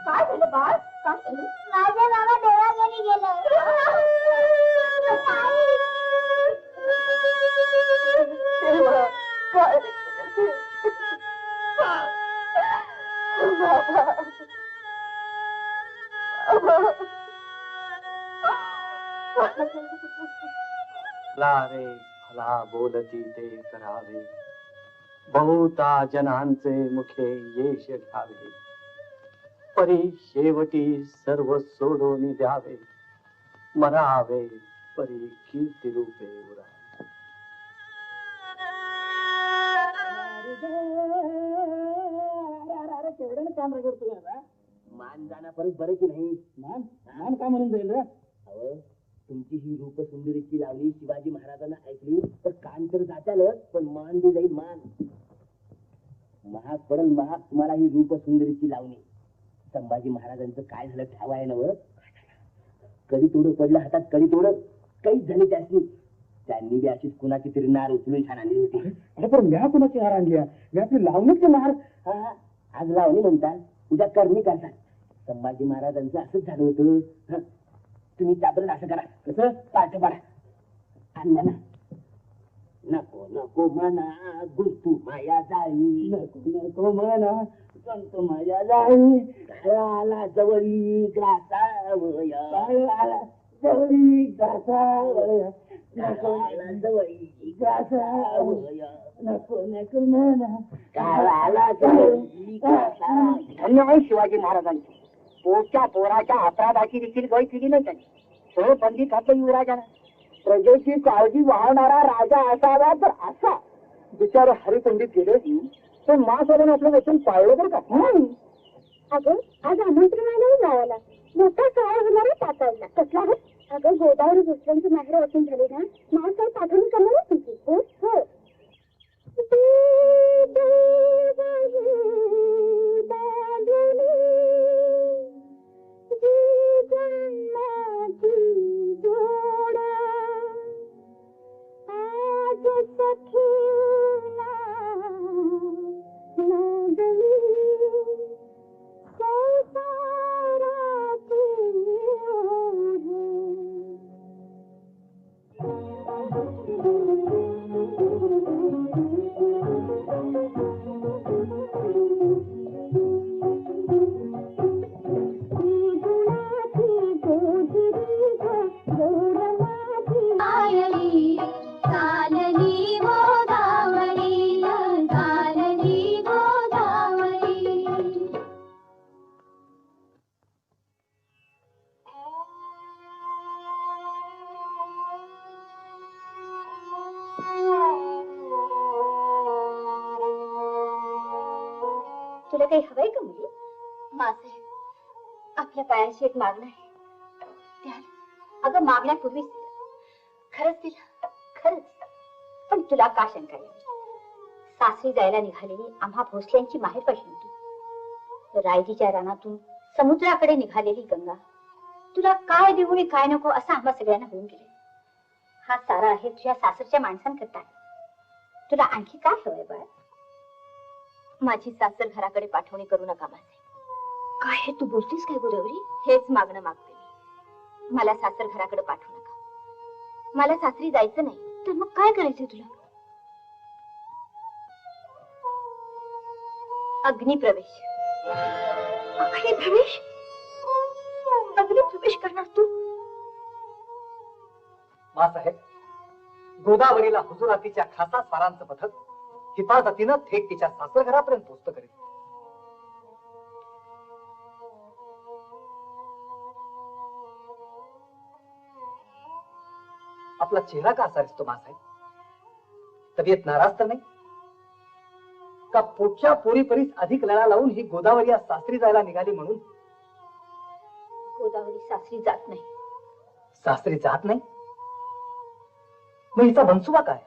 काय झालं बाळ? काय झालं? माझे बाबा देवाघरी गेले. रे भला बोलती ते करावे, बहुता जनांचे मुखे येश घ्यावे, परी शेवटी सर्व सोडून द्यावे, मरावे परी कीर्ती रूपे उरावे. मान जाणार परत बरं की नाही? मान मान का म्हणून जाईल रे? अहो, तुमची ही रूप सुंदरीची लावणी शिवाजी महाराजांना ऐकली तर कान तर जात्यालच, पण मान बी जाईल. मान महाग पडल, महाग तुम्हाला ही रूप सुंदरीची लावणी. संभाजी महाराजांचं काय झालं ठावा आहे ना? कधी तोडं पडलं हातात, कधी तोडं काहीच झाली त्यासनी. त्यांनी बी अशीच कुणाची तरी नार उचलून छान आणली होती. अरे पण म्या कुणाची नार आणली? मी आपली लावणीची नार. आज लावणी म्हणतात, उद्या करणी करतात. संभाजी महाराजांचं असंच झालं होतं. तुम्ही त्याबद्दल असं करा. कसं? पाठ पाडा. आणलं ना? नको नको म्हणा गुंतू माया जाळी, नको नको म्हणा गुंतू माया जाळी, काळाला जवळी ग्रासावया, काळाला जवळी ग्रासावया, काळाला जवळी ग्रासावया, नको नको म्हणा काळाला जवळी ग्रासावया. धन्यवाद शिवाजी महाराजांचे. पोटच्या पोराच्या अपराधाची देखील गय केली नाही त्यांनी. सह बंदी घातलं युवराजानं. प्रजेची काळजी वाहणारा राजा असावा तर असा. बिचारे हरिपंडित गेले पण महासाहेबांनी आपलं वचन पाळलं बरं का? अगं आज आमंत्रणालाही जायला मोठा काय होणार आहे तातडला. कसला आहे? अगं गोदावरी दुसऱ्यांची माहेर वाचून झाली ना, महासाहेब पाठवून करणार तुझी. हो हो. तुला काही हवंय का मुली? मासाहेब, आपल्या पायाशी एक मागणं आहे. अगं मागण्यापूर्वीच खरंच दिलं, खरंच. पण तुला का शंका यावी? सासरी जायला निघालेली आम्हा भोसल्यांची माहेर पाहिजे तू. रायजीच्या रानातून समुद्राकडे निघालेली गंगा. तुला काय देऊ आणि काय नको असं आम्हा सगळ्यांना होऊन गेले. हा सारा आहे तुझ्या सासरच्या माणसांकरता. तुला आणखी काय हवंय बाळ? माझी सासर घराकडे पाठवणी करू नका माझे. काय हे तू बोलतीस काय गोदावरी? हेच मागणं मागते मी. मला सासर घराकडे पाठवू नका. मला सासरी जायचं नाही तर मग काय करायचं तुला? अग्निप्रवेश. अग्निप्रवेश? प्रवेश करणार तू? मासाहेब, गोदावरीला हुजुरातीच्या खासा स्वारांचं पथक हिफाजतीनं थेट तिच्या सासरघरापर्यंत पोहोचत करेल. आपला चेहरा का असा दिसतो मासाहेब? तब्येत नाराज तर नाही का? पोटच्या पोरीपरीस अधिक लढा लावून ही गोदावरी आज सासरी जायला निघाली म्हणून? गोदावरी सासरी जात नाही. सासरी जात नाही? मग हिचा मनसुबा काय?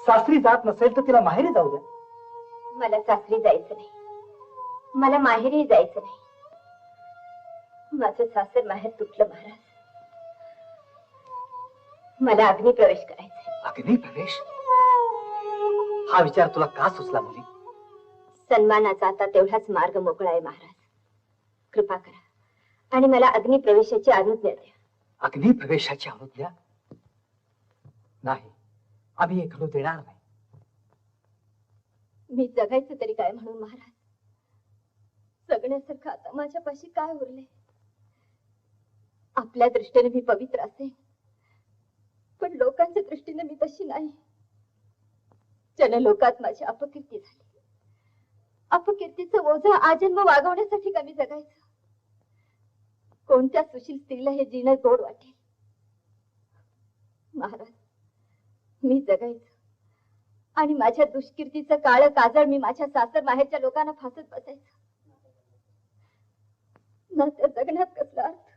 सासरी जात नसेल तर तिला माहेरी जाऊ द्या. मला सासरी जायचं नाही, मला माहेरी जायचं नाही. माझं सासर माहेर तुटलं महाराज. मला अग्नी प्रवेश करायचा. अग्नी प्रवेश? हा विचार तुला का सुचला मुली? सन्मानाचा आता तेवढाच मार्ग मोकळा आहे महाराज. कृपा करा आणि मला अग्नी प्रवेशाची अनुज्ञा द्या. अग्नी प्रवेशाची अनुज्ञा? नाही, आम्ही हे घडू देणार नाही. मी जगायचं तरी काय म्हणून महाराज? जगण्यासारखं आता माझ्यापाशी काय उरले? आपल्या दृष्टीने मी पवित्र असेल, पण लोकांच्या दृष्टीने मी तशी नाही. जनलोकात माझी अपकीर्ती झाली. अपकीर्तीचं ओझं आजन्म वागवण्यासाठी कमी जगायचं? कोणत्या सुशील स्त्रीला हे जीणं गोड वाटेल? महाराज, मी जगायचं आणि माझ्या दुष्कीर्तीचं काळं काजळ मी माझ्या सासर माहेरच्या लोकांना फासत बसायचं. ना त्या जगण्यात कसला अर्थ,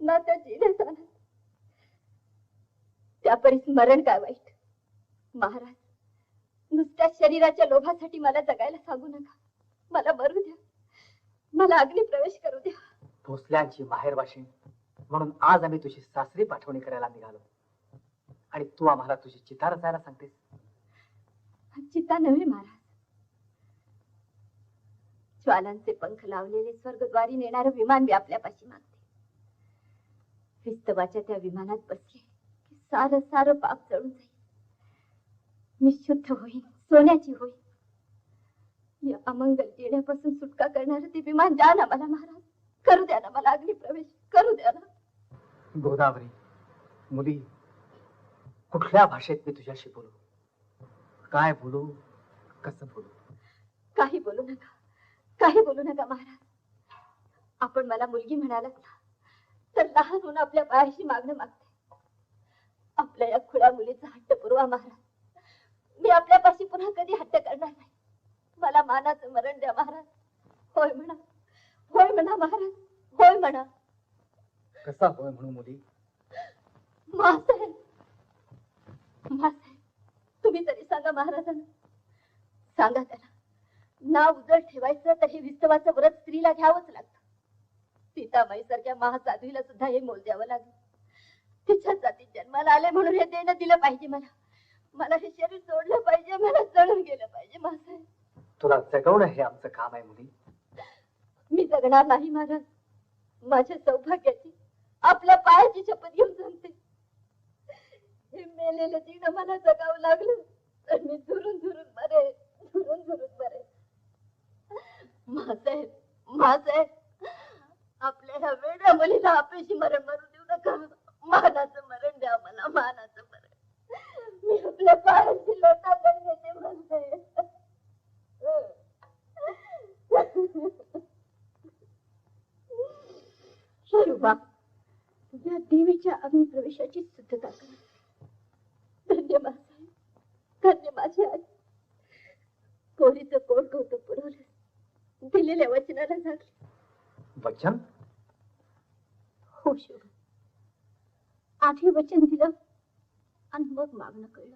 ना त्या जिण्यात आनंद. त्यापरी स्मरण काय वाईट? महाराज, नुसत्या शरीराच्या लोभासाठी मला जगायला सांगू नका. मला मरू द्या, मला अग्नी प्रवेश करू द्या. भोसल्यांची माहेरवाशी म्हणून आज आम्ही तुझी सासरी पाठवणी करायला निघालो आणि तू आम्हाला तुझी चिता रचायला सांगतेस? चिता नव्हे महाराज, ज्वालांचे पंख लावलेले स्वर्गद्वारी नेणारं विमान मी आपल्यापाशी मागते. विस्तवाच्या त्या विमानात बसले की सारं सारं पाप जळून जाईल. मी शुद्ध होईन, सोन्याची होईन. या अमंगल येण्यापासून सुटका करणारं ते विमान द्या ना मला महाराज. करू द्या ना मला अग्नी प्रवेश, करू द्या ना. गोदावरी मुली, कुठल्या भाषेत मी तुझ्याशी बोलू? काय बोलू, कसं बोलू? काही बोलू नका, काही बोलू नका महाराज. आपण मला मुलगी म्हणालात ना, तर लहान होऊन आपल्या पायाशी मागणं मागते. आपल्या या खुळ्या मुलीचा हट्ट पुरवा महाराज. मी आपल्यापाशी पुन्हा कधी हट्ट करणार नाही. मला मानाचं मरण द्या महाराज. होय म्हणा, होय म्हणा महाराज, होय म्हणा. कसा होय म्हणू मुली? मासाहेब, मासाहेब, तुम्ही तरी सांगा महाराजांना. सांगा त्याला, नाव उजळ ठेवायचं तर हे विस्तवाचं व्रत स्त्रीला घ्यावंच लागतं. सीतामाई सारख्या महासाध्वीला सुद्धा हे मोल द्यावं लागलं. तिच्या जातीत जन्माला आले म्हणून हे देणं दिलं पाहिजे मला. मला हे शरीर सोडलं पाहिजे, मला जळून गेलं पाहिजे. मासाहेब, तुला जगवणं हे आमचं काम आहे मुली. मी जगणार नाही महाराज. माझ्या सौभाग्याची, आपल्या पायाची शपथ घेऊन सांगते. हे मेलेलं जीण मला जगावं लागलं तर मी झुरून झुरून मरे, झुरून झुरून मरे. मासाहेब, मासाहेब, आपल्या ह्या वेड्या मुलीला आपल्याशी मरण मरू देऊ नका. मानाचं मरण द्या मला, मानाचं मरण. मी आपल्या पायाची लोटा घेते म्हणते. शिवा, या देवीच्या अग्निप्रवेशाची सिद्धता करा. धन्यवाद साहेब, धन्य माझी आई. पोरीचं पोट कौतुक पुरवलं, दिलेल्या वचनाला जागली. वचन? हो शिवा, आधी वचन दिलं आणि मग मागणं कळलं.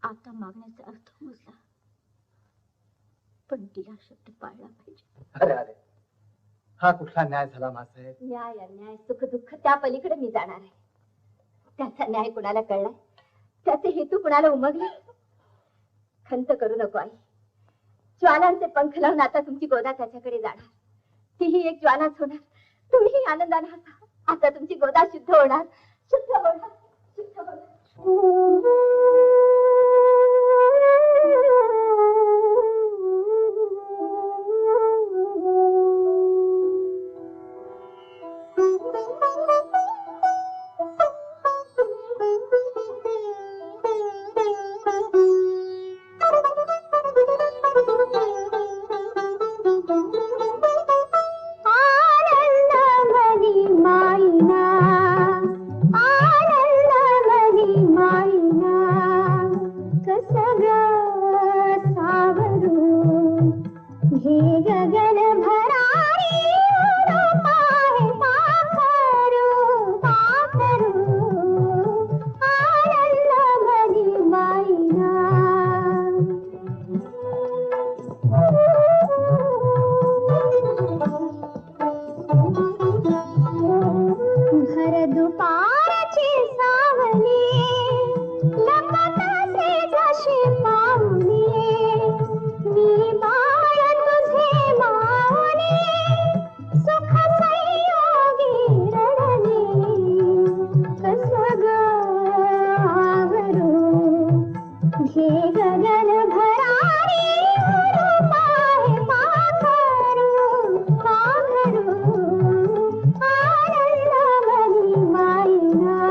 आता मागण्याचा अर्थ मोजला, पण तिला शब्द पाळला पाहिजे. अरे अरे, हा कुठला न्याय झाला मासाहेब? न्याय अन्याय सुख दुःख त्या पलीकडे मी जाणार आहे. त्याचा न्याय कुणाला कळलाय, त्याचे हेतू कुणाला उमगले? खंत करू नको आई. ज्वालांचे पंख लावून आता तुमची गोदा त्याच्याकडे जाणार. तीही एक ज्वालाच होणार. तुम्हीही आनंदाने हसा. आता तुमची गोदा शुद्ध होणार, शुद्ध होणार, शुद्ध होणार. गगन भरारी उडो पाहे पाखरू पाखरू आनंद मनी माईना भर दुपारची सावली लपतासे जशी पावली मी बाळ तुझे मावली सुख संयोगी रडली कसं ग आवरू घे गगन भरारी उडो पाहे पाखरू पाखरू आनंद मनी माईना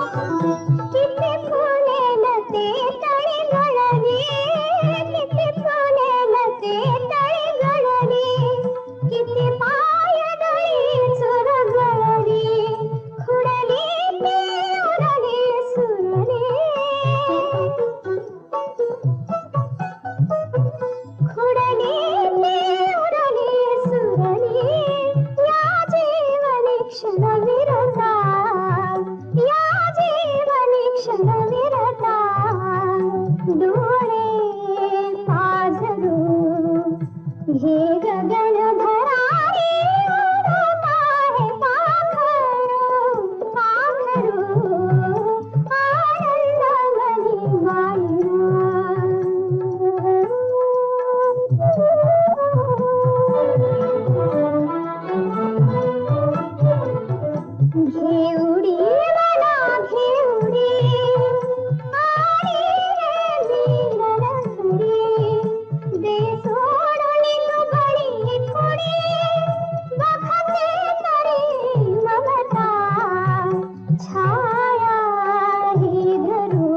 किती फुलेल ते तळी गळली किती फुलेल ते तळी गळली किती पायदळी चुरगळली खुडली ती उरली सुरली खुडली ती उरली सुरली या जीवनी क्षण विरता या जीवनी क्षण विरता डोळे पाझरू घे गगन भरारी उडो पाहे पाखरू पाखरू आनंद मनी घेउडी मला घेउडी आणि रे मिलनसुरी दे सोडून तू गळी थोडी बघते तरी ममता छाया ही धरू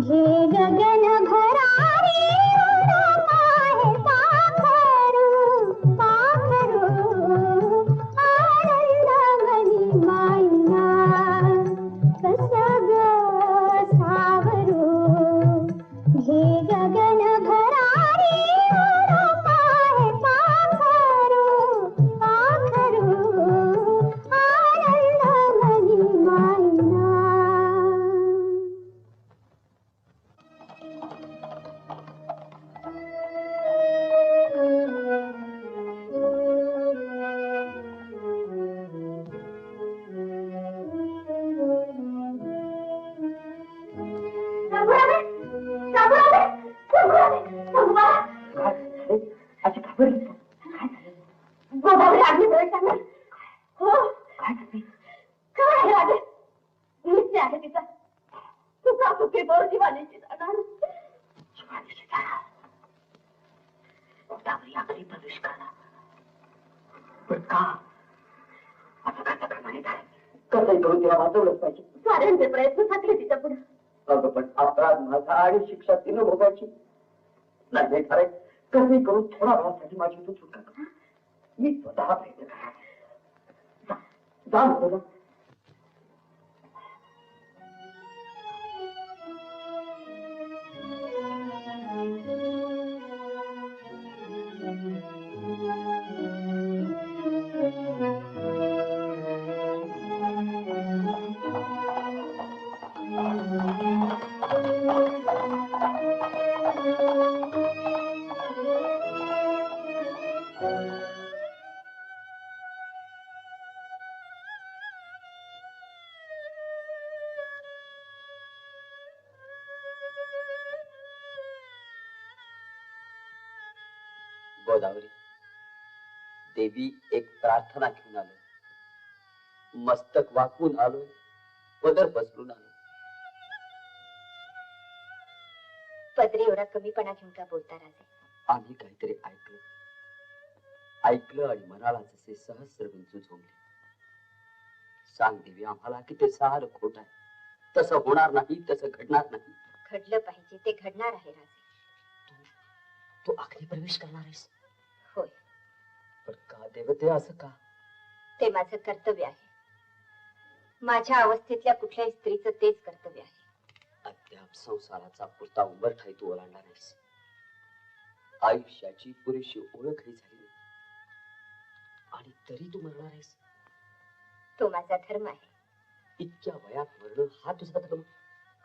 घे गगन भरारी उडो पाहे पाखरू पाखरू आनंद मनी माईना कसं ग सावरू घे गगन भरारी उडो पाहे पाखरू पाखरू आनंद मनी माईना अशी खबर गोदावरी आगली वेळ सांगा हो काय आहे राजे निश्चय आहे तिचा तुझा सुखी तो जीवानीची जाणार शिवाजीची जाणार गोदावरी अगदी प्रवेश करणार पण का असं कसं का माहित आहे कसंही करून तिला वाचवलंच पाहिजे साऱ्यांचे प्रयत्न थकले तिच्या पुढे अगं पण अपराध माझा आणि शिक्षा तिनं भोगायची नाही खरंय कसंही करून थोडा वेळासाठी माझी तू सुटका कर मी स्वतः प्रयत्न करणार जा म्हणतो ना गोदावरी देवी एक प्रार्थना घेऊन आलो मस्तक वाकून आलोय पदर पसरून आलो पदरी एवढा कमीपणा घेऊन का बोलता राजे आम्ही काहीतरी ऐकलं आणि मनाला जसे सहस्र विंचू झोंबले सांग देवी आम्हाला की ते सारं खोट आहे तसं होणार नाही तसं घडणार नाही घडलं पाहिजे ते घडणार आहे राजे तू अग्नी प्रवेश करणार आहेस होय पण का देवते असं का ते माझं कर्तव्य आहे. माझ्या अवस्थेतल्या कुठल्याही स्त्रीचं तेच कर्तव्य आहे. अद्याप संसाराचा पुरता उंबरठाई तू ओलांडणार आहेस. आयुष्याची पुरेशी ओळखही झाली नाही आणि तरी तू मरणार आहेस. तो माझा धर्म आहे. इतक्या वयात मरण हा तुझा धर्म?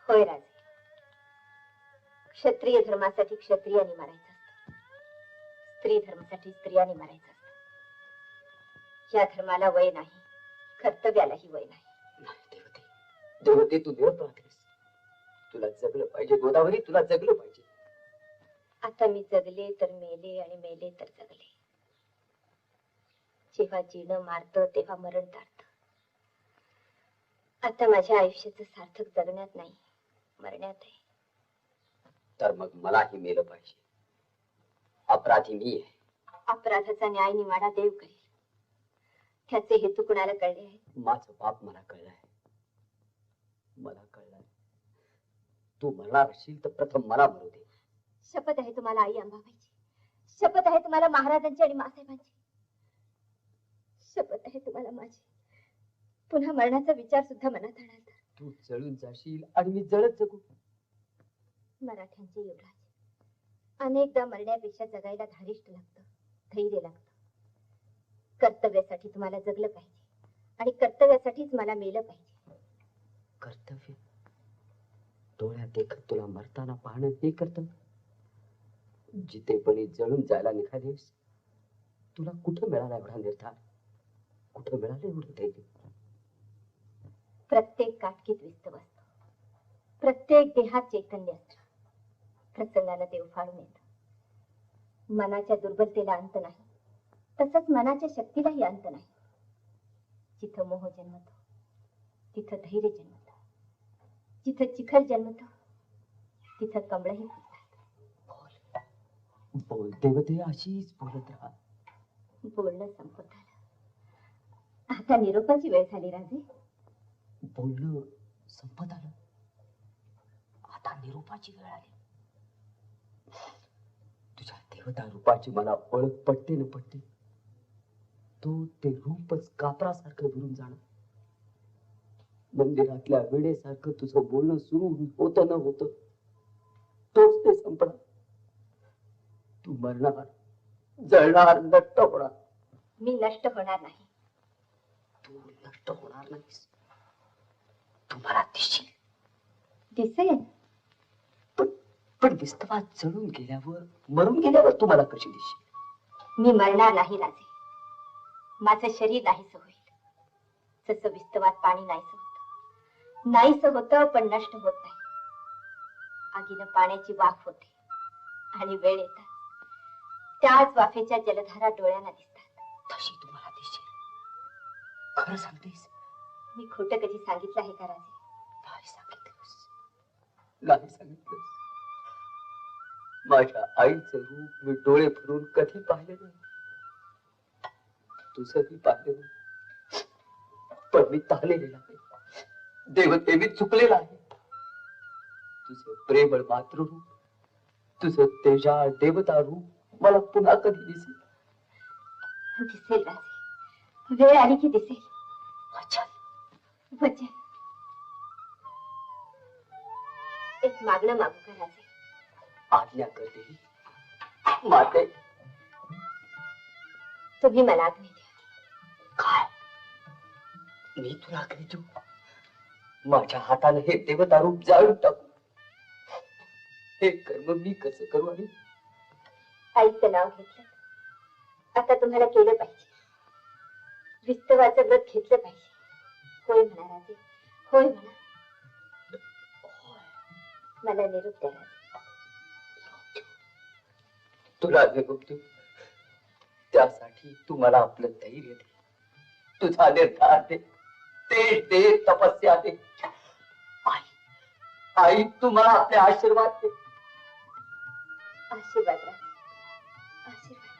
होय राजे. क्षत्रिय धर्मासाठी क्षत्रियांनी मरायचं असतं. स्त्री धर्मासाठी स्त्रियांनी मरायचं असतं. या धर्माला वय नाही, कर्तव्यालाही वय नाही. देवते, देवते तू निरपराधीस. तुला जगलं पाहिजे गोदावरी, तुला जगलं पाहिजे. आता मी जगले तर मेले आणि मेले तर जगले. जेव्हा जीणं मारतं तेव्हा मरण टाळतं. आता माझ्या आयुष्याचं सार्थक जगण्यात नाही, मरण्यात आहे. तर मग मलाही मेलं पाहिजे. अपराधी मी आहे. अपराधाचा न्याय निवाडा देव करेल. त्याचे हेतू कुणाला कळले आहेत? माझं बाप मला कळलाय. मला कळलाय. तू मरणार असशील तर प्रथम मला मरू दे. शपथ आहे तुम्हाला आई अंबाबाईची. शपथ आहे तुम्हाला महाराजांची आणि मासाहेबांची. शपथ आहे तुम्हाला माझी. पुन्हा मरणाचा विचार सुद्धा मनात आला तर तू जळून जाशील आणि मी जळत जगू. मराठ्यांचे युवराज, अनेकदा मरण्यापेक्षा जगायला धारिष्ट लागतं, धैर्य लागतं. कर्तव्यासाठी तुम्हाला जगलं पाहिजे आणि कर्तव्यासाठीच मला मेलं पाहिजे. कर्तव्य? डोळ्यात देखत तुला मरताना पाहणं हे कर्तव्य? जितेपणी जळून जायला निघालीस, तुला कुठं मिळाला एवढा निर्धार? कुठं मिळालं एवढं धैर्य? प्रत्येक काटकीत विस्तव असतो, प्रत्येक देहात चैतन्य असतं. प्रसंगाला देव फाळून येत. मनाच्या दुर्बलतेला अंत नाही, तसंच मनाच्या शक्तीलाही अंत नाही. जिथं मोह जन्मतो तिथं धैर्य जन्मत. जिथं चिखल जन्मतो तिथं कमळही फुटतात. बोल देवते, अशीच बोलत राहा. बोलणं संपत आलं. आता निरोपाची वेळ झाली राजे. बोलणं संपत आलं. आता निरोपाची वेळ आली. तुझ्या देवता रूपाची मला ओळख पटते न पटते. तो ते रूपच कापरासारखं विरून जाणं. मंदिरातल्या वेळेसारखं तुझं बोलणं सुरू होतं न होतं, तोच ते संपणार. तू मरणार, जळणार, नष्ट होणार. मी नष्ट होणार नाही. तू नष्ट होणार नाहीस. तू मला दिसशील. दिसेल? पण विस्तवात जळून गेल्यावर, मरून गेल्यावर तू मला कशी दिसशील? मी मरणार नाही राजे. माझं शरीर नाहीस होईल. जसं विस्तवात पाणी नाहीस होतं पण नष्ट होत नाही. आगीनं पाण्याची वाफ होते आणि वेळ येतात त्याच वाफेच्या जलधारा डोळ्यांना दिसतात. तशी तू मला दिसशील. खरं सांगतेस? मी खोटं कधी सांगितलं आहे का राजे? नाही सांगितलंस. नाही सांगितलंस. माझ्या आईचं रूप मी डोळे भरून कधी पाहिले नाही. तुझंही पाहिले नाही. पण मी ताणलेला आहे. देवते, मी चुकलेला आहे. तुझं प्रेमळ मातृरूप, तुझं तेजा देवता रूप मला पुन्हा कधी दिसेल? दिसेल राजे. वेळ आली की दिसेल. वचन. एक मागणं मागू का राजे? आज्ञा करते माते. तुम्ही मला आज्ञा द्या. काय? मी तुला आज्ञा देऊ? माझ्या हाताने हे देवता रूप जाळून टाकू? हे कर्म मी कसं करू? आणि आईचं नाव घेतलं, आता तुम्हाला केलं पाहिजे. विस्तवाचं व्रत घेतलं पाहिजे. होय म्हणा राजे, होय म्हणा. मला निरोप द्या राजे. तुला निरोप देऊ? त्यासाठी तू मला आपलं धैर्य दे, तुझा निर्धार दे, तेज दे, तपस्या दे. आई, आई, तू मला आपले आशीर्वाद दे. आशीर्वाद राजे, आशीर्वाद.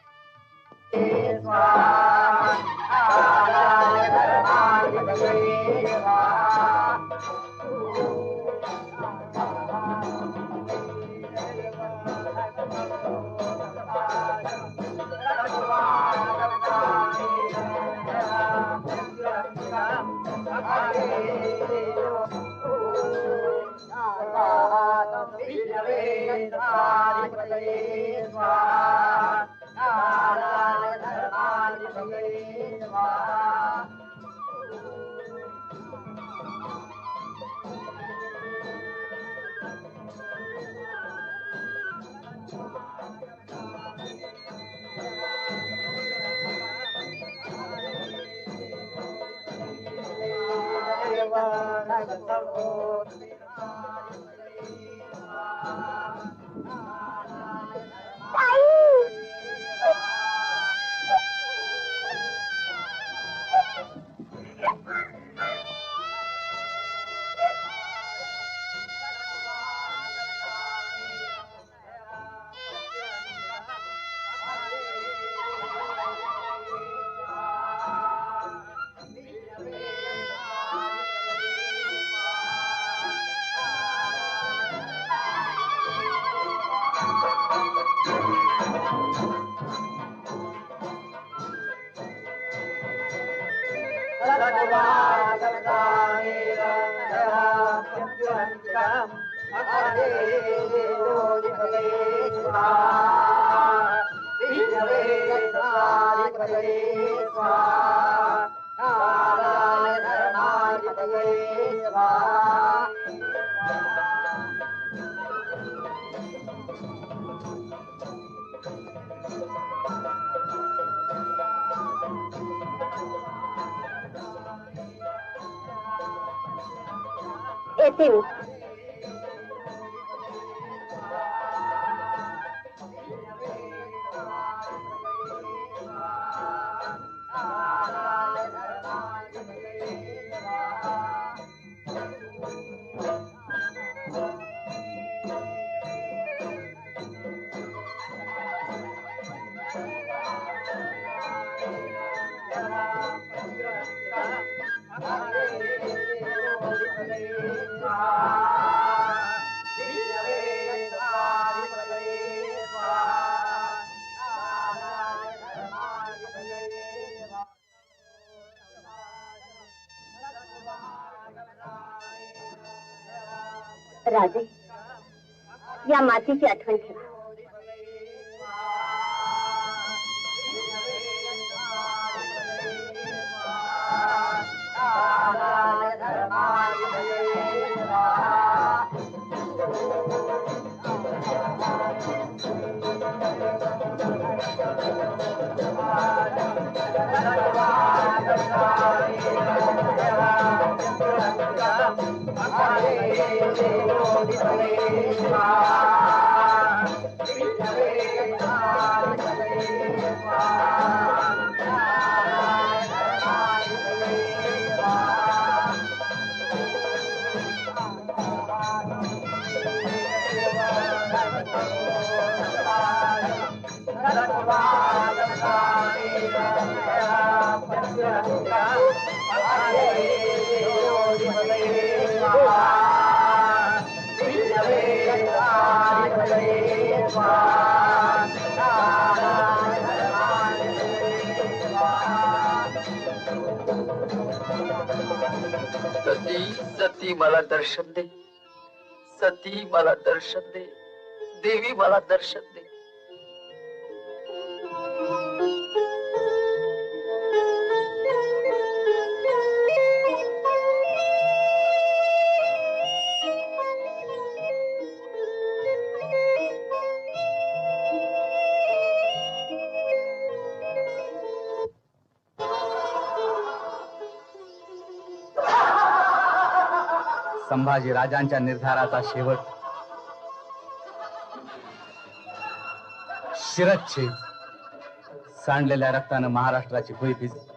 येते मी. राधे, या मातीची आठवण ठेवा. सती सती मला दर्शन दे, सती मला दर्शन दे, देवी मला दर्शन दे. संभाजी राजांच्या निर्धाराचा शेवट शिरच्छेद. सांडलेल्या रक्तानं महाराष्ट्राची भुई भिजली.